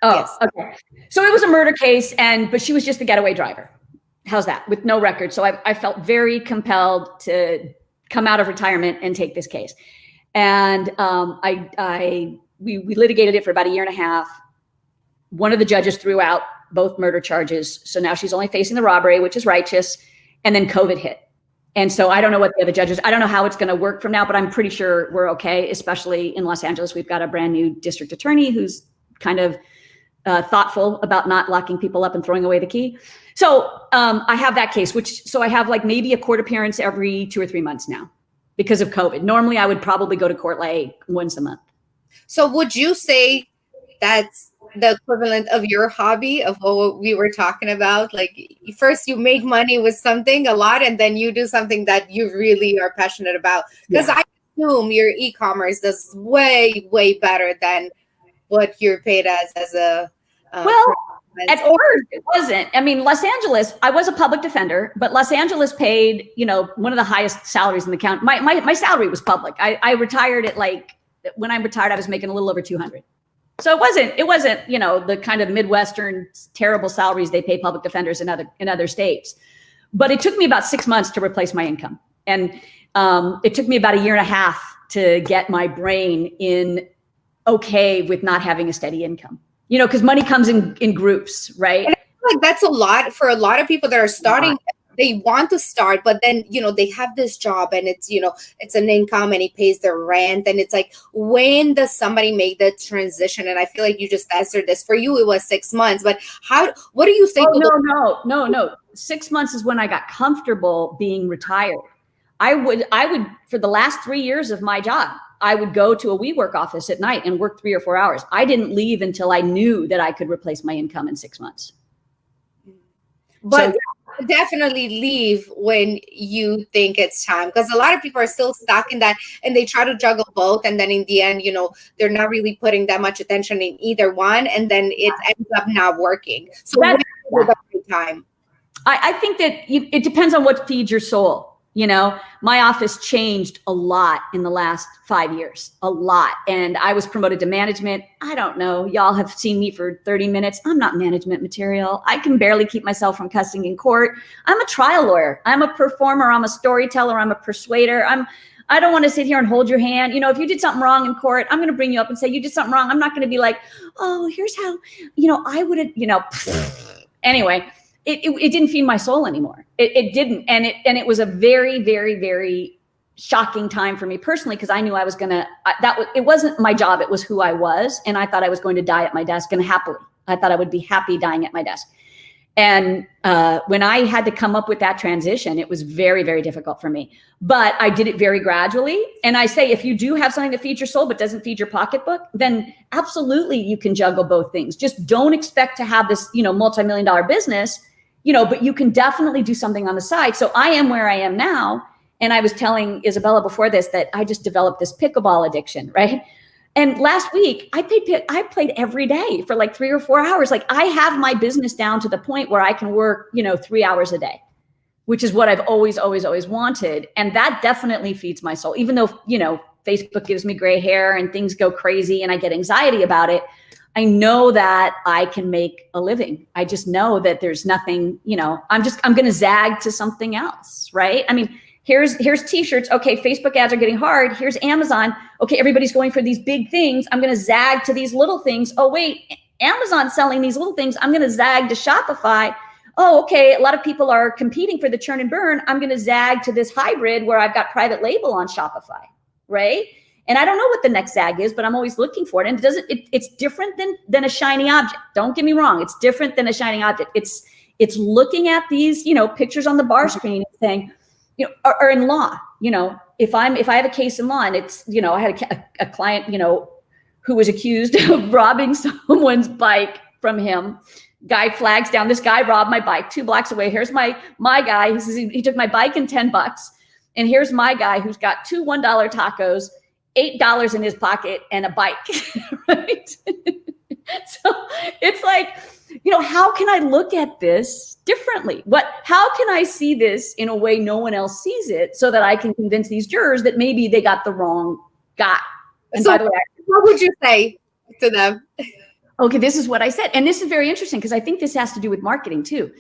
Oh, yes. Okay. So it was a murder case, but she was just the getaway driver. How's that? With no record. So I felt very compelled to come out of retirement and take this case. And we litigated it for about a year and a half. One of the judges threw out both murder charges. So now she's only facing the robbery, which is righteous. And then COVID hit. And so I don't know what the other judges, I don't know how it's going to work from now, but I'm pretty sure we're okay, especially in Los Angeles. We've got a brand new district attorney who's kind of thoughtful about not locking people up and throwing away the key. So I have that case, so I have like maybe a court appearance every 2 or 3 months now because of COVID. Normally I would probably go to court like once a month. So would you say that's the equivalent of your hobby, of what we were talking about? Like, first you make money with something a lot, and then you do something that you really are passionate about. Because I assume your e-commerce does way, way better than what you're paid as a well, at first it wasn't. I mean, Los Angeles, I was a public defender, but Los Angeles paid, one of the highest salaries in the county. My salary was public. I retired at when I retired, I was making a little over 200. So it wasn't, the kind of Midwestern terrible salaries they pay public defenders in other states. But it took me about 6 months to replace my income. And it took me about a year and a half to get my brain in okay with not having a steady income, because money comes in groups, right? And I feel like that's a lot for a lot of people that are starting. They want to start, but then, they have this job and it's, it's an income and he pays their rent. And it's like, when does somebody make the transition? And I feel like you just answered this. For you, it was 6 months, but what do you think? Oh, no. 6 months is when I got comfortable being retired. I would, for the last 3 years of my job, I would go to a WeWork office at night and work 3 or 4 hours. I didn't leave until I knew that I could replace my income in 6 months. But definitely leave when you think it's time, because a lot of people are still stuck in that and they try to juggle both, and then in the end they're not really putting that much attention in either one, and then it ends up not working. So when is the right time? I think that it depends on what feeds your soul. My office changed a lot in the last 5 years, a lot. And I was promoted to management. I don't know. Y'all have seen me for 30 minutes. I'm not management material. I can barely keep myself from cussing in court. I'm a trial lawyer. I'm a performer. I'm a storyteller. I'm a persuader. I don't want to sit here and hold your hand. If you did something wrong in court, I'm going to bring you up and say, you did something wrong. I'm not going to be like, oh, here's how, I would have, anyway. It didn't feed my soul anymore. It didn't. And it was a very, very, very shocking time for me personally, because I knew I was it wasn't my job. It was who I was. And I thought I was going to die at my desk, and happily. I thought I would be happy dying at my desk. And when I had to come up with that transition, it was very, very difficult for me. But I did it very gradually. And I say, if you do have something that feeds your soul but doesn't feed your pocketbook, then absolutely you can juggle both things. Just don't expect to have this, multi-million-dollar business. But you can definitely do something on the side. So I am where I am now. And I was telling Isabella before this that I just developed this pickleball addiction, right? And last week I played every day for like 3 or 4 hours. Like, I have my business down to the point where I can work, 3 hours a day, which is what I've always, always, always wanted. And that definitely feeds my soul, even though, Facebook gives me gray hair and things go crazy and I get anxiety about it. I know that I can make a living. I just know that there's nothing, I'm going to zag to something else, right? I mean, here's t-shirts. Okay, Facebook ads are getting hard. Here's Amazon. Okay, everybody's going for these big things. I'm going to zag to these little things. Oh, wait, Amazon's selling these little things. I'm going to zag to Shopify. Oh, okay, a lot of people are competing for the churn and burn. I'm going to zag to this hybrid where I've got private label on Shopify, right? And I don't know what the next zag is, but I'm always looking for it. And it's different than a shiny object. Don't get me wrong. It's different than a shiny object. It's looking at these, pictures on the bar screen and saying, or in law, if I have a case in law and it's, I had a client, who was accused of robbing someone's bike from him. Guy flags down, this guy robbed my bike 2 blocks away. Here's my guy. He says he took my bike and $10. And here's my guy who's got 2 $1 tacos $8 in his pocket and a bike, right? So it's like, how can I look at this differently? How can I see this in a way no one else sees it so that I can convince these jurors that maybe they got the wrong guy? And so by the way, what would you say to them? Okay, this is what I said. And this is very interesting because I think this has to do with marketing too.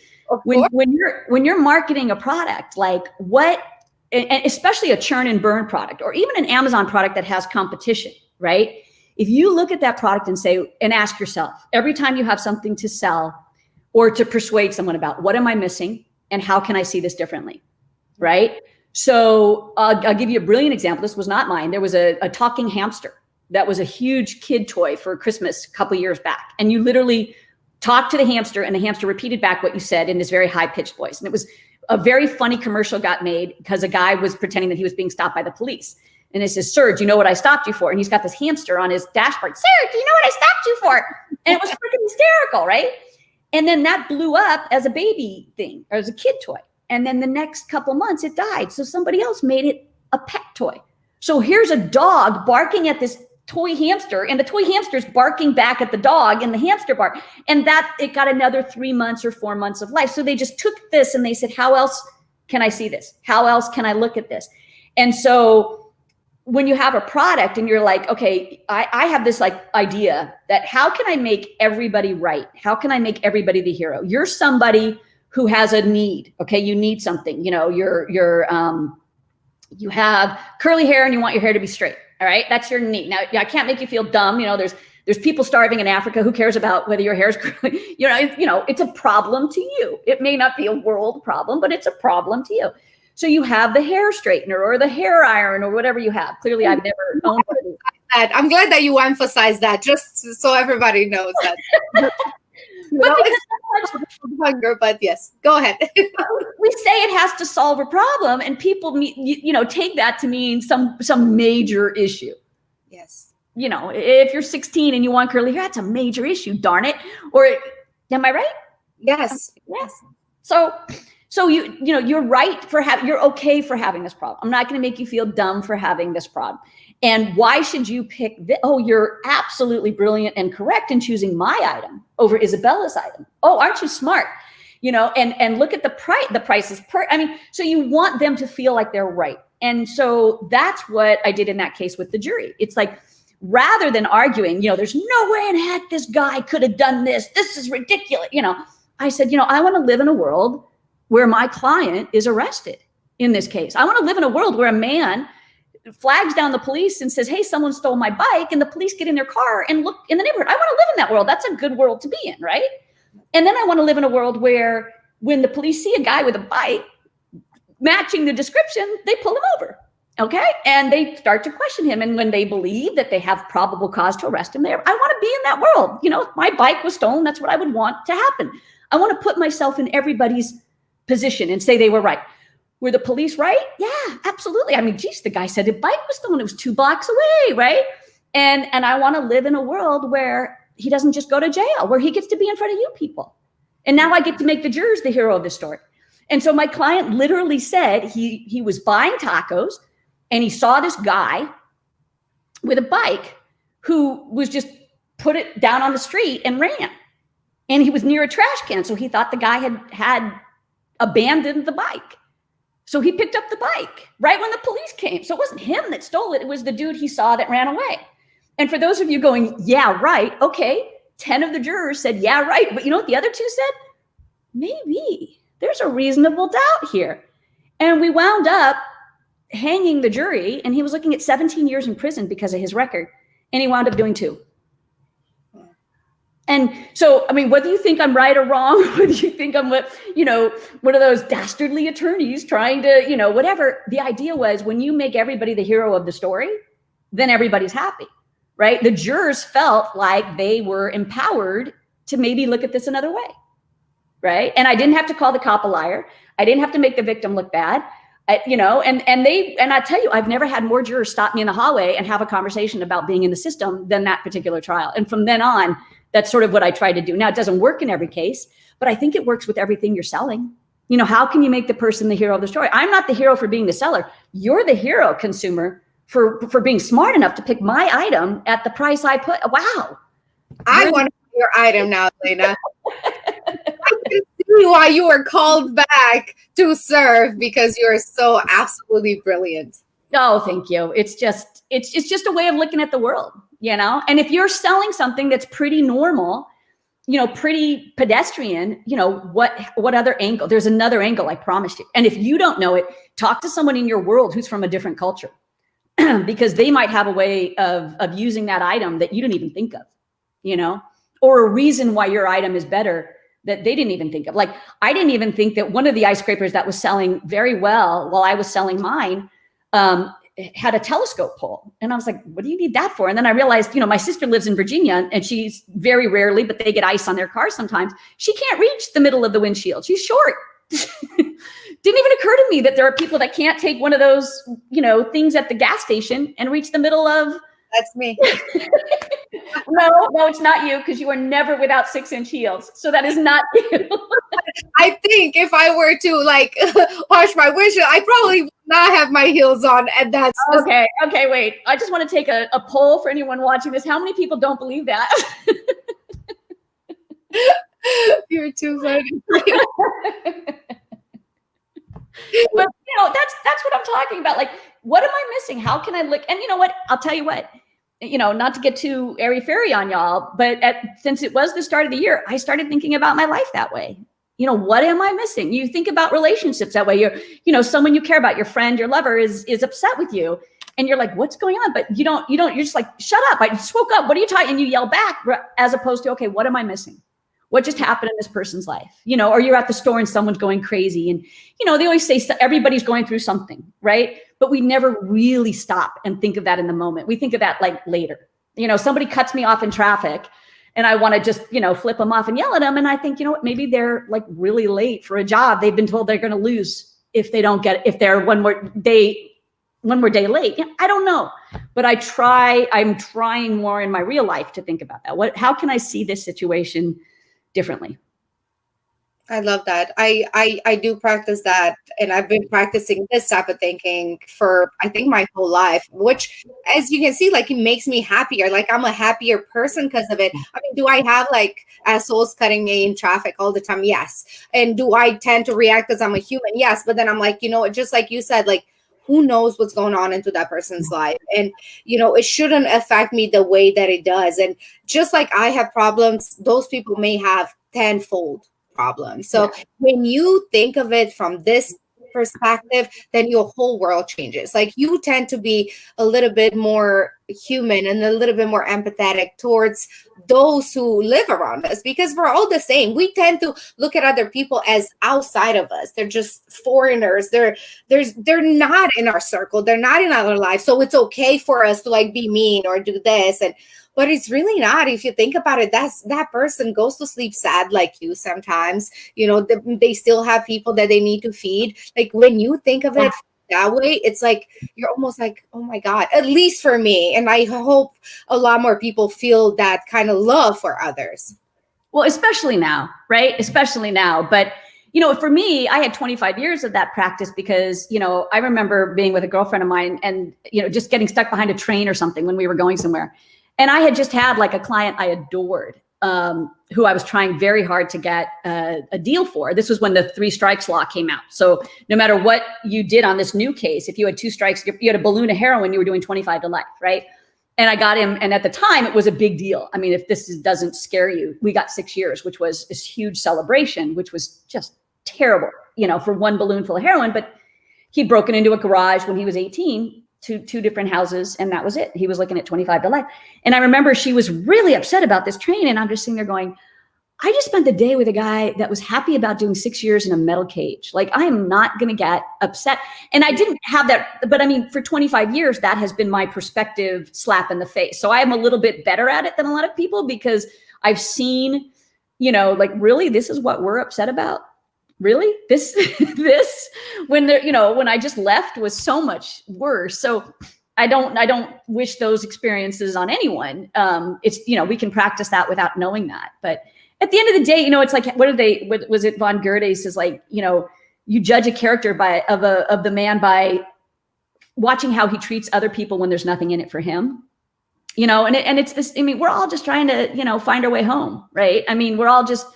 When you're marketing a product, like and especially a churn and burn product, or even an Amazon product that has competition, right? If you look at that product and ask yourself, every time you have something to sell or to persuade someone about, what am I missing and how can I see this differently, right? So I'll give you a brilliant example. This was not mine. There was a talking hamster that was a huge kid toy for Christmas a couple years back. And you literally talked to the hamster and the hamster repeated back what you said in this very high pitched voice. And it was a very funny commercial got made because a guy was pretending that he was being stopped by the police. And it says, "Sir, do you know what I stopped you for?" And he's got this hamster on his dashboard. "Sir, do you know what I stopped you for?" And it was freaking hysterical, right? And then that blew up as a baby thing, or as a kid toy. And then the next couple months it died. So somebody else made it a pet toy. So here's a dog barking at this toy hamster, and the toy hamster's barking back at the dog and the hamster bark. And that it got another 3 months or 4 months of life. So they just took this and they said, how else can I see this? How else can I look at this? And so when you have a product and you're like, okay, I have this like idea that how can I make everybody right? How can I make everybody the hero? You're somebody who has a need. Okay. You need something, you have curly hair and you want your hair to be straight. All right. That's your need. Now I can't make you feel dumb. There's people starving in Africa. Who cares about whether your hair is curly? It's a problem to you. It may not be a world problem, but it's a problem to you. So you have the hair straightener or the hair iron or whatever you have. Clearly, I've never owned one of these. I'm glad that you emphasize that, just so everybody knows that. But yes, go ahead. We say it has to solve a problem, and people, take that to mean some major issue. Yes. If you're 16 and you want curly hair, that's a major issue. Darn it. Or am I right? Yes. Yes. So you're right you're okay for having this problem. I'm not going to make you feel dumb for having this problem. And why should you pick this? Oh, you're absolutely brilliant and correct in choosing my item over Isabella's item. Oh, aren't you smart? And look at the price. The price is so you want them to feel like they're right. And so that's what I did in that case with the jury. It's like, rather than arguing, there's no way in heck this guy could have done this. This is ridiculous. I said, I want to live in a world where my client is arrested in this case. I want to live in a world where a man flags down the police and says, hey, someone stole my bike, and the police get in their car and look in the neighborhood. I want to live in that world. That's a good world to be in, right? And then I want to live in a world where when the police see a guy with a bike matching the description, they pull him over, okay? And they start to question him. And when they believe that they have probable cause to arrest him, I want to be in that world. If my bike was stolen, that's what I would want to happen. I want to put myself in everybody's position and say they were right. Were the police right? Yeah, absolutely. I mean, geez, the guy said the bike was stolen. It was 2 blocks away, right? And I want to live in a world where he doesn't just go to jail, where he gets to be in front of you people. And now I get to make the jurors the hero of the story. And so my client literally said he was buying tacos and he saw this guy with a bike who was just put it down on the street and ran. And he was near a trash can. So he thought the guy had abandoned the bike. So he picked up the bike right when the police came. So it wasn't him that stole it. It was the dude he saw that ran away. And for those of you going, yeah, right. Okay. 10 of the jurors said, yeah, right. But you know what the other 2 said? Maybe there's a reasonable doubt here. And we wound up hanging the jury, and he was looking at 17 years in prison because of his record. And he wound up doing 2. And so, I mean, whether you think I'm right or wrong, whether you think I'm one of those dastardly attorneys trying to, whatever, the idea was when you make everybody the hero of the story, then everybody's happy, right? The jurors felt like they were empowered to maybe look at this another way, right? And I didn't have to call the cop a liar. I didn't have to make the victim look bad. And I tell you, I've never had more jurors stop me in the hallway and have a conversation about being in the system than that particular trial. And from then on, that's sort of what I try to do. Now, it doesn't work in every case, but I think it works with everything you're selling. How can you make the person the hero of the story? I'm not the hero for being the seller. You're the hero, consumer, for being smart enough to pick my item at the price I put. Wow. I want your item now, Elena. I can see why you were called back to serve, because you are so absolutely brilliant. Oh, thank you. It's just a way of looking at the world, you know? And if you're selling something that's pretty normal, you know, pretty pedestrian, you know, what other angle? There's another angle, I promise you. And if you don't know it, talk to someone in your world who's from a different culture, because they might have a way of using that item that you didn't even think of, you know, or a reason why your item is better that they didn't even think of. Like, I didn't even think that one of the ice scrapers that was selling very well while I was selling mine had a telescope pole. And I was like, what do you need that for? And then I realized, you know, my sister lives in Virginia, and she's very rarely, but they get ice on their cars sometimes. She can't reach the middle of the windshield. She's short. Didn't even occur to me that there are people that can't take one of those, you know, things at the gas station and reach the middle of. That's me. No, it's not you, because you are never without 6-inch heels. So that is not you. I think if I were to like wash my windshield, I probably would not have my heels on. And that's okay. Wait, I just want to take a poll for anyone watching this. How many people don't believe that? You're too funny. But you know, that's what I'm talking about. Like, what am I missing? How can I look? And you know what? I'll tell you what. You know, not to get too airy-fairy on y'all, but since it was the start of the year, I started thinking about my life that way. You know, what am I missing? You think about relationships that way. You know, someone you care about, your friend, your lover is upset with you, and you're like, what's going on? But you don't, you're just like, shut up. I just woke up. What are you talking? And you yell back, as opposed to, okay, what am I missing? What just happened in this person's life? You know, or you're at the store and someone's going crazy, and, you know, they always say everybody's going through something, right? But we never really stop and think of that in the moment. We think of that like later. You know, somebody cuts me off in traffic and I want to just, you know, flip them off and yell at them. And I think, you know what, maybe they're like really late for a job they've been told they're going to lose if they're one more day late. I don't know, but I'm trying more in my real life to think about that. How can I see this situation differently? I love that. I do practice that, and I've been practicing this type of thinking for, I think, my whole life, which, as you can see, like, it makes me happier. Like, I'm a happier person because of it. I mean, do I have like assholes cutting me in traffic all the time? Yes. And do I tend to react because I'm a human? Yes. But then I'm like, you know, just like you said, like, who knows what's going on into that person's life? And, you know, it shouldn't affect me the way that it does. And just like I have problems, those people may have tenfold problems. So when you think of it from this perspective, then your whole world changes. Like, you tend to be a little bit more human and a little bit more empathetic towards those who live around us, because we're all the same. We tend to look at other people as outside of us. They're just foreigners. They're not in our circle. They're not in our life. So it's okay for us to like be mean or do this. But it's really not. If you think about it, that person goes to sleep sad like you sometimes. You know, they still have people that they need to feed. Like, when you think of it that way, it's like, you're almost like, oh my God, at least for me. And I hope a lot more people feel that kind of love for others. Well, especially now, right? Especially now. But, you know, for me, I had 25 years of that practice because, you know, I remember being with a girlfriend of mine and, you know, just getting stuck behind a train or something when we were going somewhere. And I had just had like a client I adored, who I was trying very hard to get a deal for. This was when the 3 strikes law came out. So no matter what you did on this new case, if you had 2 strikes, you had a balloon of heroin, you were doing 25 to life, right? And I got him. And at the time, it was a big deal. I mean, if this doesn't scare you, we got 6 years, which was this huge celebration, which was just terrible, you know, for one balloon full of heroin. But he'd broken into a garage when he was 18. Two different houses, and that was it. He was looking at 25 to life. And I remember she was really upset about this train, and I'm just sitting there going, I just spent the day with a guy that was happy about doing 6 years in a metal cage. Like, I am not going to get upset. And I didn't have that, but I mean, for 25 years, that has been my perspective slap in the face. So I am a little bit better at it than a lot of people, because I've seen, you know, like, really, this is what we're upset about? Really? This when there, you know, when I just left was so much worse. So I don't wish those experiences on anyone. It's, you know, we can practice that without knowing that. But at the end of the day, you know, it's like, what was it? Von Goethe says, like, you know, you judge a character of the man by watching how he treats other people when there's nothing in it for him. You know, and it's this, I mean, we're all just trying to, you know, find our way home, right? I mean, we're all just,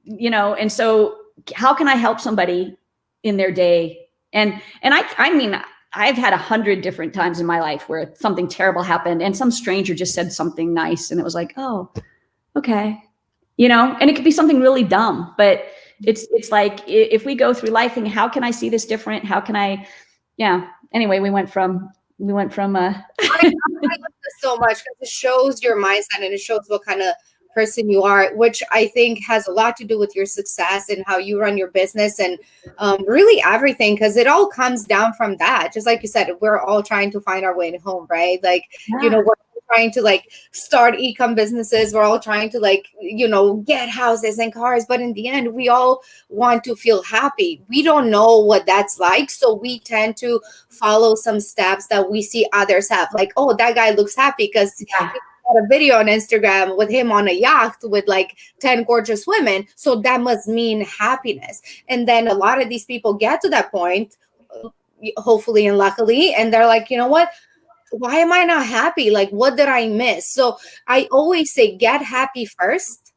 you know, and so how can I help somebody in their day? And I mean, I've had 100 different times in my life where something terrible happened and some stranger just said something nice and it was like, oh, okay. You know, and it could be something really dumb, but it's like, if we go through life thinking, how can I see this different? How can I, yeah. Anyway, we went from I love this so much because it shows your mindset and it shows what kind of person you are, which I think has a lot to do with your success and how you run your business and really everything, because it all comes down from that. Just like you said, we're all trying to find our way home, right? Like, you know, we're trying to like start e-com businesses. We're all trying to like, you know, get houses and cars. But in the end, we all want to feel happy. We don't know what that's like. So we tend to follow some steps that we see others have. Like, oh, that guy looks happy because he got a video on Instagram with him on a yacht with like 10 gorgeous women. So that must mean happiness. And then a lot of these people get to that point, hopefully and luckily, and they're like, you know what? Why am I not happy? Like, what did I miss? So I always say, get happy first,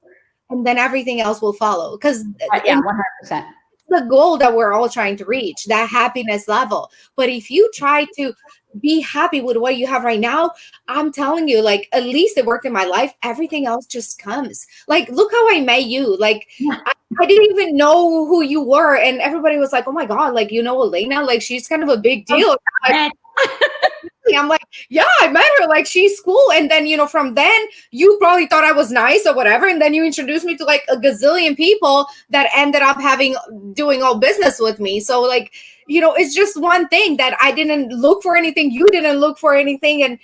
and then everything else will follow. Because 100%. The goal that we're all trying to reach, that happiness level. But if you try to be happy with what you have right now, I'm telling you, like, at least it worked in my life. Everything else just comes. Like, look how I met you. Like, I didn't even know who you were. And everybody was like, oh my God, like, you know, Elena, like, she's kind of a big deal. I'm like, yeah, I met her. Like, she's cool. And then, you know, from then you probably thought I was nice or whatever. And then you introduced me to like a gazillion people that ended up doing all business with me. So like, you know, it's just one thing that I didn't look for anything. You didn't look for anything. And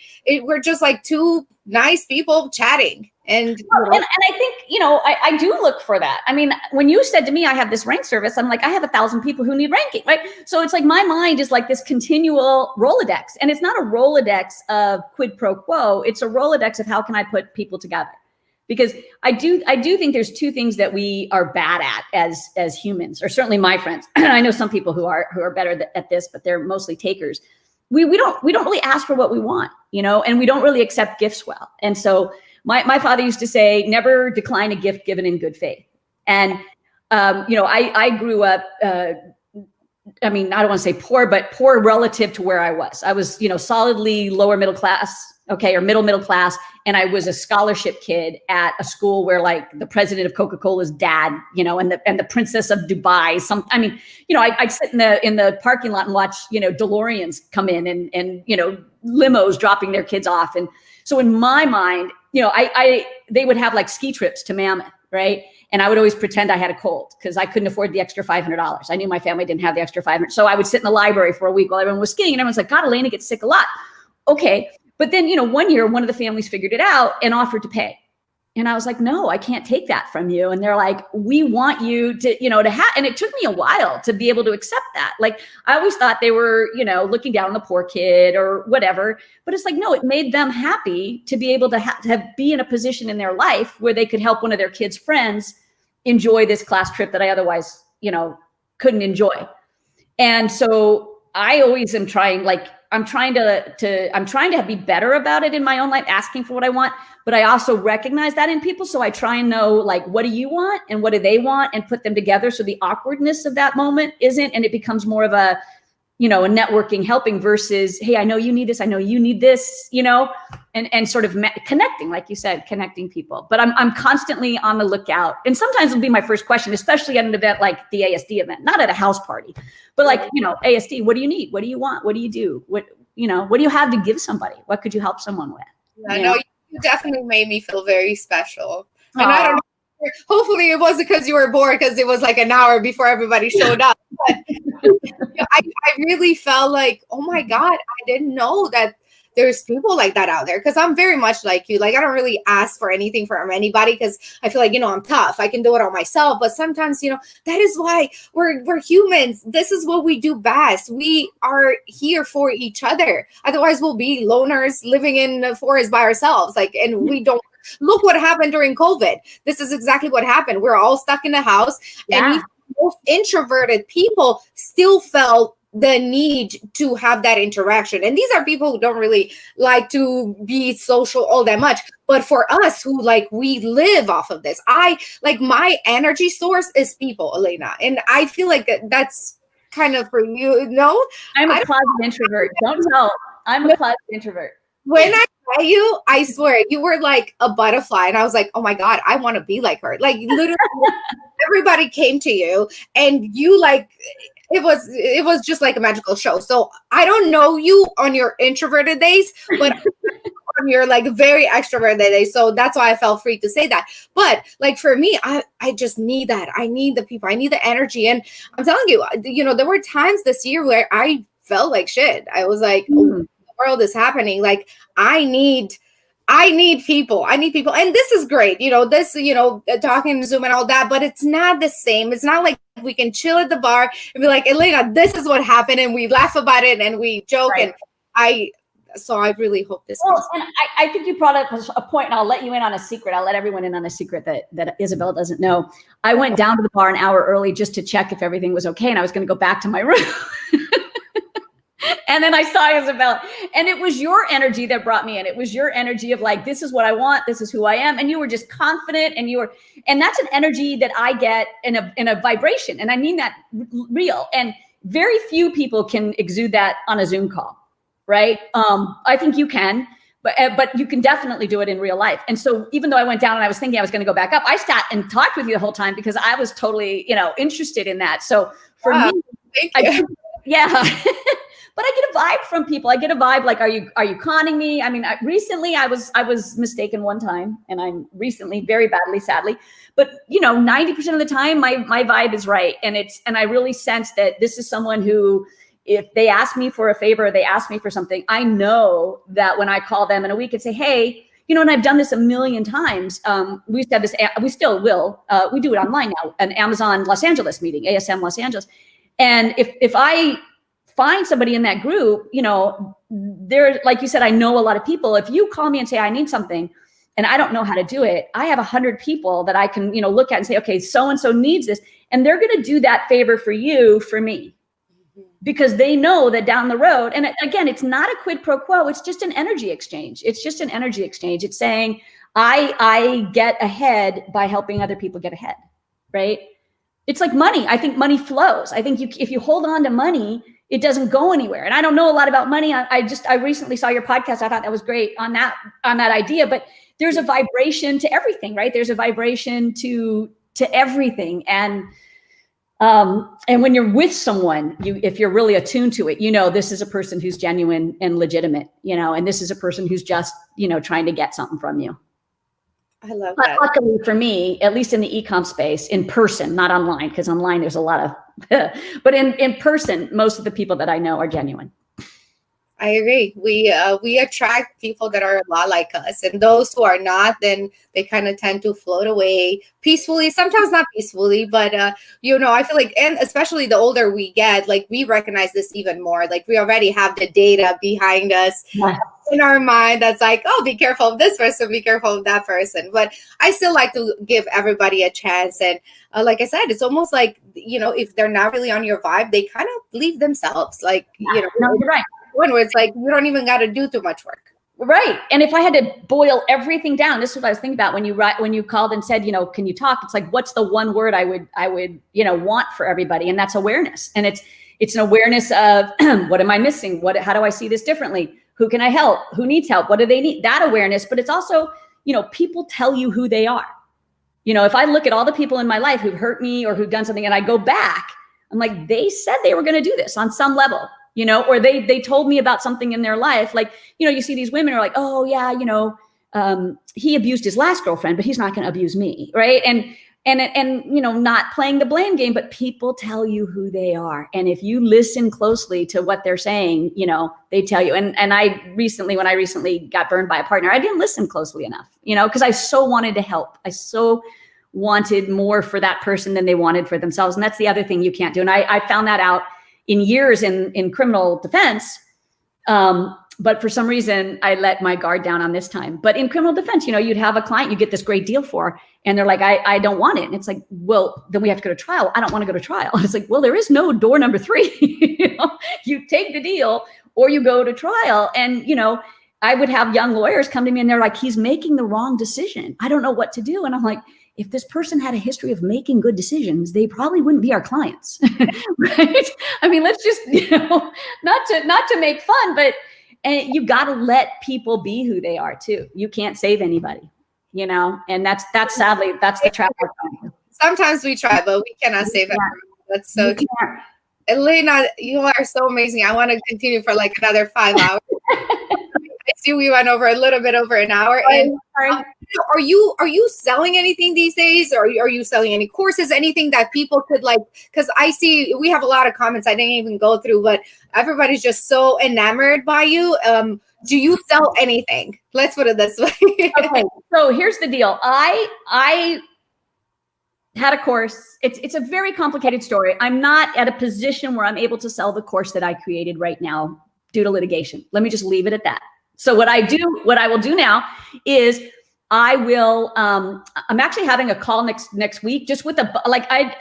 we're just like two nice people chatting. And I think, you know, I do look for that. I mean, when you said to me, I have this rank service, I'm like, I have 1,000 people who need ranking, right? So it's like my mind is like this continual Rolodex, and it's not a Rolodex of quid pro quo. It's a Rolodex of how can I put people together? Because I do think there's two things that we are bad at as humans, or certainly my friends. I know some people who are better at this, but they're mostly takers. We don't really ask for what we want, you know, and we don't really accept gifts well. And so my father used to say, never decline a gift given in good faith. And, you know, I grew up, I mean, I don't want to say poor, but poor relative to where I was. I was, you know, solidly lower middle class, okay, or middle class. And I was a scholarship kid at a school where like the president of Coca-Cola's dad, you know, and the princess of Dubai. I mean, you know, I'd sit in the parking lot and watch, you know, DeLoreans come in and, you know, limos dropping their kids off. And so in my mind, you know, they would have like ski trips to Mammoth, right? And I would always pretend I had a cold because I couldn't afford the extra $500. I knew my family didn't have the extra $500. So I would sit in the library for a week while everyone was skiing, and everyone's like, God, Elena gets sick a lot. Okay. But then, you know, one year, one of the families figured it out and offered to pay. And I was like, no, I can't take that from you. And they're like, we want you to, you know, to have, and it took me a while to be able to accept that. Like, I always thought they were, you know, looking down on the poor kid or whatever, but it's like, no, it made them happy to be able to be in a position in their life where they could help one of their kids' friends enjoy this class trip that I otherwise, you know, couldn't enjoy. And so I always am trying, like, I'm trying to be better about it in my own life, asking for what I want, but I also recognize that in people. So I try and know, like, what do you want and what do they want, and put them together. So the awkwardness of that moment isn't, and it becomes more of a, you know, a networking helping versus, hey, I know you need this. I know you need this, you know, and sort of connecting, like you said, connecting people. But I'm constantly on the lookout. And sometimes it'll be my first question, especially at an event like the ASD event, not at a house party, but like, you know, ASD, what do you need? What do you want? What do you do? What do you have to give somebody? What could you help someone with? I know you definitely made me feel very special. And I don't know, hopefully it wasn't because you were bored, because it was like an hour before everybody showed up. But I really felt like, oh my God, I didn't know that there's people like that out there. Because I'm very much like you. Like, I don't really ask for anything from anybody because I feel like, you know, I'm tough. I can do it all myself. But sometimes, you know, that is why we're humans. This is what we do best. We are here for each other. Otherwise, we'll be loners living in the forest by ourselves. Like, and we don't. Look what happened during COVID. This is exactly what happened. We're all stuck in the house. Yeah. And most introverted people still felt the need to have that interaction. And these are people who don't really like to be social all that much. But for us who like, we live off of this, my energy source is people, Elena. And I feel like that's kind of for you. No, I'm a closet introvert. Don't tell. I'm a closet introvert. When I met you, I swear you were like a butterfly. And I was like, oh my God, I want to be like her. Like literally everybody came to you and you like, it was just like a magical show. So I don't know you on your introverted days, but on your like very extroverted days. So that's why I felt free to say that. But like for me, I just need that. I need the people. I need the energy. And I'm telling you, there were times this year where I felt like shit. I was like, oh, the world is happening. Like I need people. I need people. And this is great. Talking Zoom and all that, but it's not the same. It's not like we can chill at the bar and be like, Elena, this is what happened. And we laugh about it and we joke. Right. And so I really hope this. And I think you brought up a point, and I'll let you in on a secret. I'll let everyone in on a secret that Isabel doesn't know. I went down to the bar an hour early just to check if everything was okay. And I was going to go back to my room. And then I saw Isabel, and it was your energy that brought me in. It was your energy of like, this is what I want. This is who I am. And you were just confident, and that's an energy that I get in a vibration. And I mean that real. And very few people can exude that on a Zoom call, right? I think you can, but you can definitely do it in real life. And so even though I went down and I was thinking I was going to go back up, I sat and talked with you the whole time because I was totally, interested in that. So for me, thank you. Yeah. But I get a vibe from people. I get a vibe like, are you conning me? I mean, recently I was mistaken one time, and I'm recently very badly, sadly. But 90% of the time, my vibe is right, and I really sense that this is someone who, if they ask me for a favor, they ask me for something, I know that when I call them in a week and say, hey, and I've done this a million times. We used to have this, we still will. We do it online now, an Amazon Los Angeles meeting, ASM Los Angeles, and if I find somebody in that group, there, like you said, I know a lot of people. If you call me and say, I need something and I don't know how to do it, I have 100 people that I can, look at and say, okay, so-and-so needs this. And they're going to do that favor for you, for me, because they know that down the road. And again, it's not a quid pro quo. It's just an energy exchange. It's just an energy exchange. It's saying, I get ahead by helping other people get ahead. Right. It's like money. I think money flows. I think if you hold on to money, it doesn't go anywhere. And I don't know a lot about money. I recently saw your podcast. I thought that was great on that idea, but there's a vibration to everything, right? There's a vibration to everything. And when you're with someone, if you're really attuned to it, this is a person who's genuine and legitimate, and this is a person who's just, trying to get something from you. I love but that. Luckily for me, at least in the e-com space, in person, not online, because online there's a lot of, but in person, most of the people that I know are genuine. I agree. We attract people that are a lot like us, and those who are not, then they kind of tend to float away peacefully. Sometimes not peacefully, but I feel like, and especially the older we get, like we recognize this even more. Like we already have the data behind us in our mind that's like, oh, be careful of this person, be careful of that person. But I still like to give everybody a chance, and like I said, it's almost like if they're not really on your vibe, they kind of leave themselves. Like no, you're right. Where it's like you don't even got to do too much work. Right. And if I had to boil everything down, this is what I was thinking about when you called and said, can you talk? It's like, what's the one word I would want for everybody? And that's awareness. And it's an awareness of what am I missing? How do I see this differently? Who can I help? Who needs help? What do they need? That awareness. But it's also, people tell you who they are. If I look at all the people in my life who've hurt me or who've done something and I go back, I'm like, they said they were going to do this on some level. Or they told me about something in their life. Like, you see these women are like, oh yeah, he abused his last girlfriend, but he's not going to abuse me. Right. And not playing the blame game, but people tell you who they are. And if you listen closely to what they're saying, they tell you. And when I recently got burned by a partner, I didn't listen closely enough, because I so wanted to help. I so wanted more for that person than they wanted for themselves. And that's the other thing you can't do. And I found that out in years in criminal defense, But for some reason, I let my guard down on this time. But in criminal defense, you'd have a client you get this great deal for, and they're like, I don't want it. And it's like, well, then we have to go to trial. I don't want to go to trial. It's like, well, there is no door number 3. You take the deal or you go to trial. And, I would have young lawyers come to me and they're like, he's making the wrong decision. I don't know what to do. And I'm like, if this person had a history of making good decisions, they probably wouldn't be our clients. Right? I mean, let's just, not to make fun, but and you got to let people be who they are too. You can't save anybody, and that's sadly, that's the trap. Sometimes we try, but we cannot save everyone. That's so true. Elena, you are so amazing. I want to continue for like another 5 hours. I see we went over a little bit over an hour. And are you selling anything these days? Or are you selling any courses? Anything that people could like? Because I see we have a lot of comments I didn't even go through, but everybody's just so enamored by you. Do you sell anything? Let's put it this way. Okay, so here's the deal. I had a course. It's a very complicated story. I'm not at a position where I'm able to sell the course that I created right now due to litigation. Let me just leave it at that. So what I will do now is I will, I'm actually having a call next week just with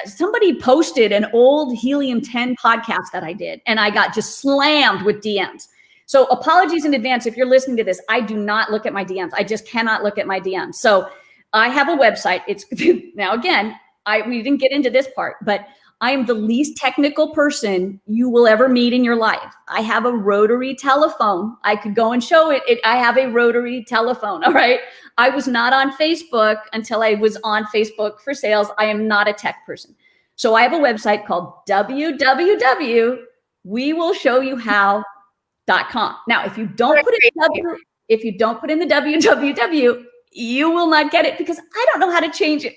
somebody posted an old Helium 10 podcast that I did, and I got just slammed with DMs. So apologies in advance. If you're listening to this, I do not look at my DMs. I just cannot look at my DMs. So I have a website. It's now again, we didn't get into this part, but I am the least technical person you will ever meet in your life. I have a rotary telephone. I could go and show it. I have a rotary telephone. All right. I was not on Facebook until I was on Facebook for sales. I am not a tech person. So I have a website called www.wewillshowyouhow.com. Now, if you don't put in the www, you will not get it because I don't know how to change it.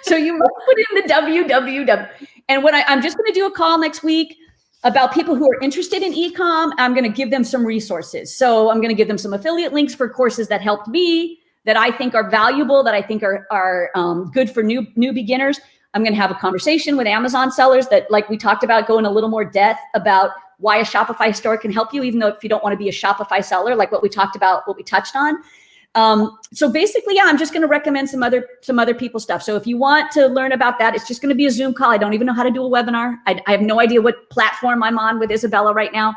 So you must put in the www. And I'm just going to do a call next week about people who are interested in e-com. I'm going to give them some resources. So I'm going to give them some affiliate links for courses that helped me, that I think are valuable, that I think are good for new beginners. I'm going to have a conversation with Amazon sellers that, like we talked about, go in a little more depth about why a Shopify store can help you, even though if you don't want to be a Shopify seller, like what we talked about, what we touched on. So basically, yeah, I'm just going to recommend some other people's stuff. So if you want to learn about that, it's just going to be a Zoom call. I don't even know how to do a webinar. I have no idea what platform I'm on with Isabella right now.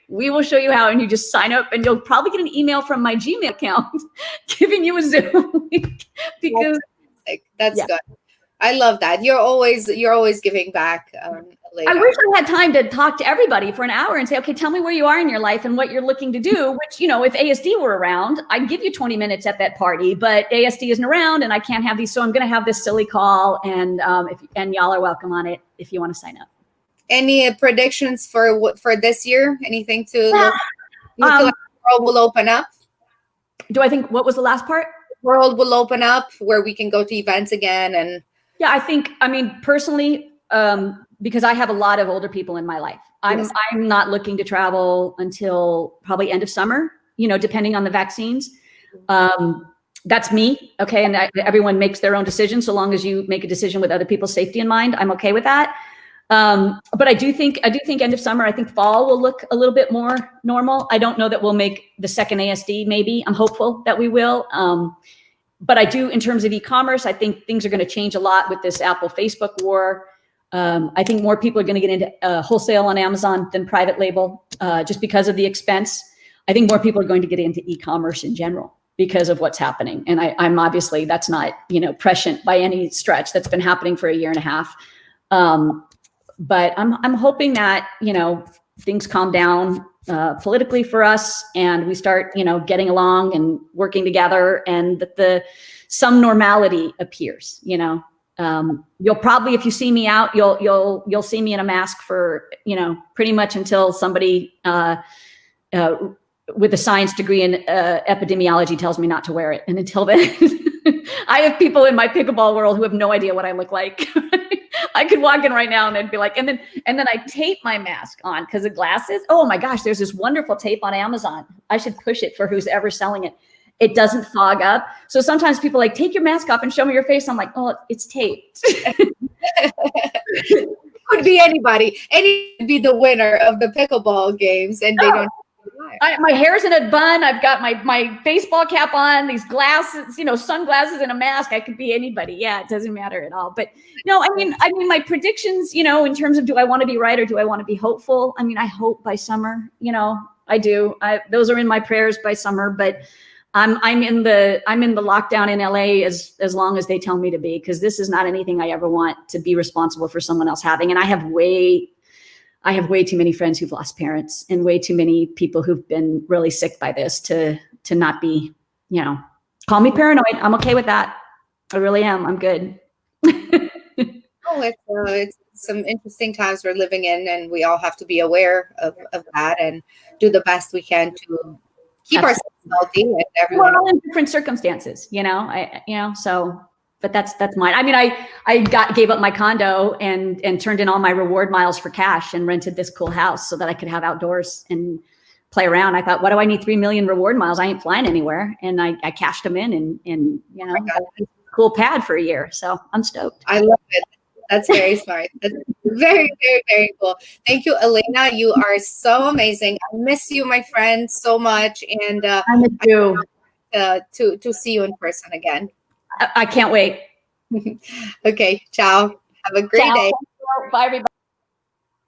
We will show you how, and you just sign up, and you'll probably get an email from my Gmail account giving you a Zoom link because that's good. I love that. You're always giving back. I wish I had time to talk to everybody for an hour and say, okay, tell me where you are in your life and what you're looking to do, which, if ASD were around, I'd give you 20 minutes at that party, but ASD isn't around and I can't have these. So I'm going to have this silly call, and and y'all are welcome on it if you want to sign up. Any predictions for this year? Anything to look? You feel like the world will open up? Do I think, what was the last part? The world will open up where we can go to events again. And yeah, personally, because I have a lot of older people in my life. I'm not looking to travel until probably end of summer, depending on the vaccines. That's me. Okay. And everyone makes their own decision. So long as you make a decision with other people's safety in mind, I'm okay with that. But I do think end of summer, I think fall will look a little bit more normal. I don't know that we'll make the second ASD. Maybe I'm hopeful that we will. But I do, in terms of e-commerce, I think things are going to change a lot with this Apple Facebook war. I think more people are going to get into wholesale on Amazon than private label, just because of the expense. I think more people are going to get into e-commerce in general because of what's happening. And I'm obviously, that's not, prescient by any stretch. That's been happening for a year and a half. But I'm hoping that, things calm down politically for us, and we start, getting along and working together, and that some normality appears. You'll probably, if you see me out, you'll see me in a mask for, pretty much until somebody with a science degree in epidemiology tells me not to wear it. And until then, I have people in my pickleball world who have no idea what I look like. I could walk in right now and they'd be like, and then I tape my mask on because of glasses. Oh my gosh, there's this wonderful tape on Amazon. I should push it for who's ever selling it. It doesn't fog up. So sometimes people take your mask off and show me your face. I'm like, oh, it's taped. could be anybody. Any could be the winner of the pickleball games, and they don't. My hair's in a bun. I've got my baseball cap on, these glasses, sunglasses and a mask. I could be anybody. Yeah, it doesn't matter at all. But no, I mean, my predictions, in terms of, do I want to be right or do I want to be hopeful? I mean, I hope by summer, I do. Those are in my prayers by summer, but I'm in the lockdown in LA as long as they tell me to be, because this is not anything I ever want to be responsible for someone else having. And I have way too many friends who've lost parents, and way too many people who've been really sick by this to not be, call me paranoid. I'm okay with that. I really am. I'm good. It's some interesting times we're living in, and we all have to be aware of that and do the best we can to keep ourselves healthy and everyone. We're all in different circumstances, so. But that's mine. I mean, I gave up my condo and turned in all my reward miles for cash and rented this cool house so that I could have outdoors and play around. I thought, what do I need 3 million reward miles? I ain't flying anywhere. And I cashed them in and got a cool pad for a year. So I'm stoked. I love it. That's very smart. That's very, very, very cool. Thank you, Elena. You are so amazing. I miss you, my friend, so much. And I miss you. To see you in person again. I can't wait. Okay. Ciao. Have a great day. Bye, everybody.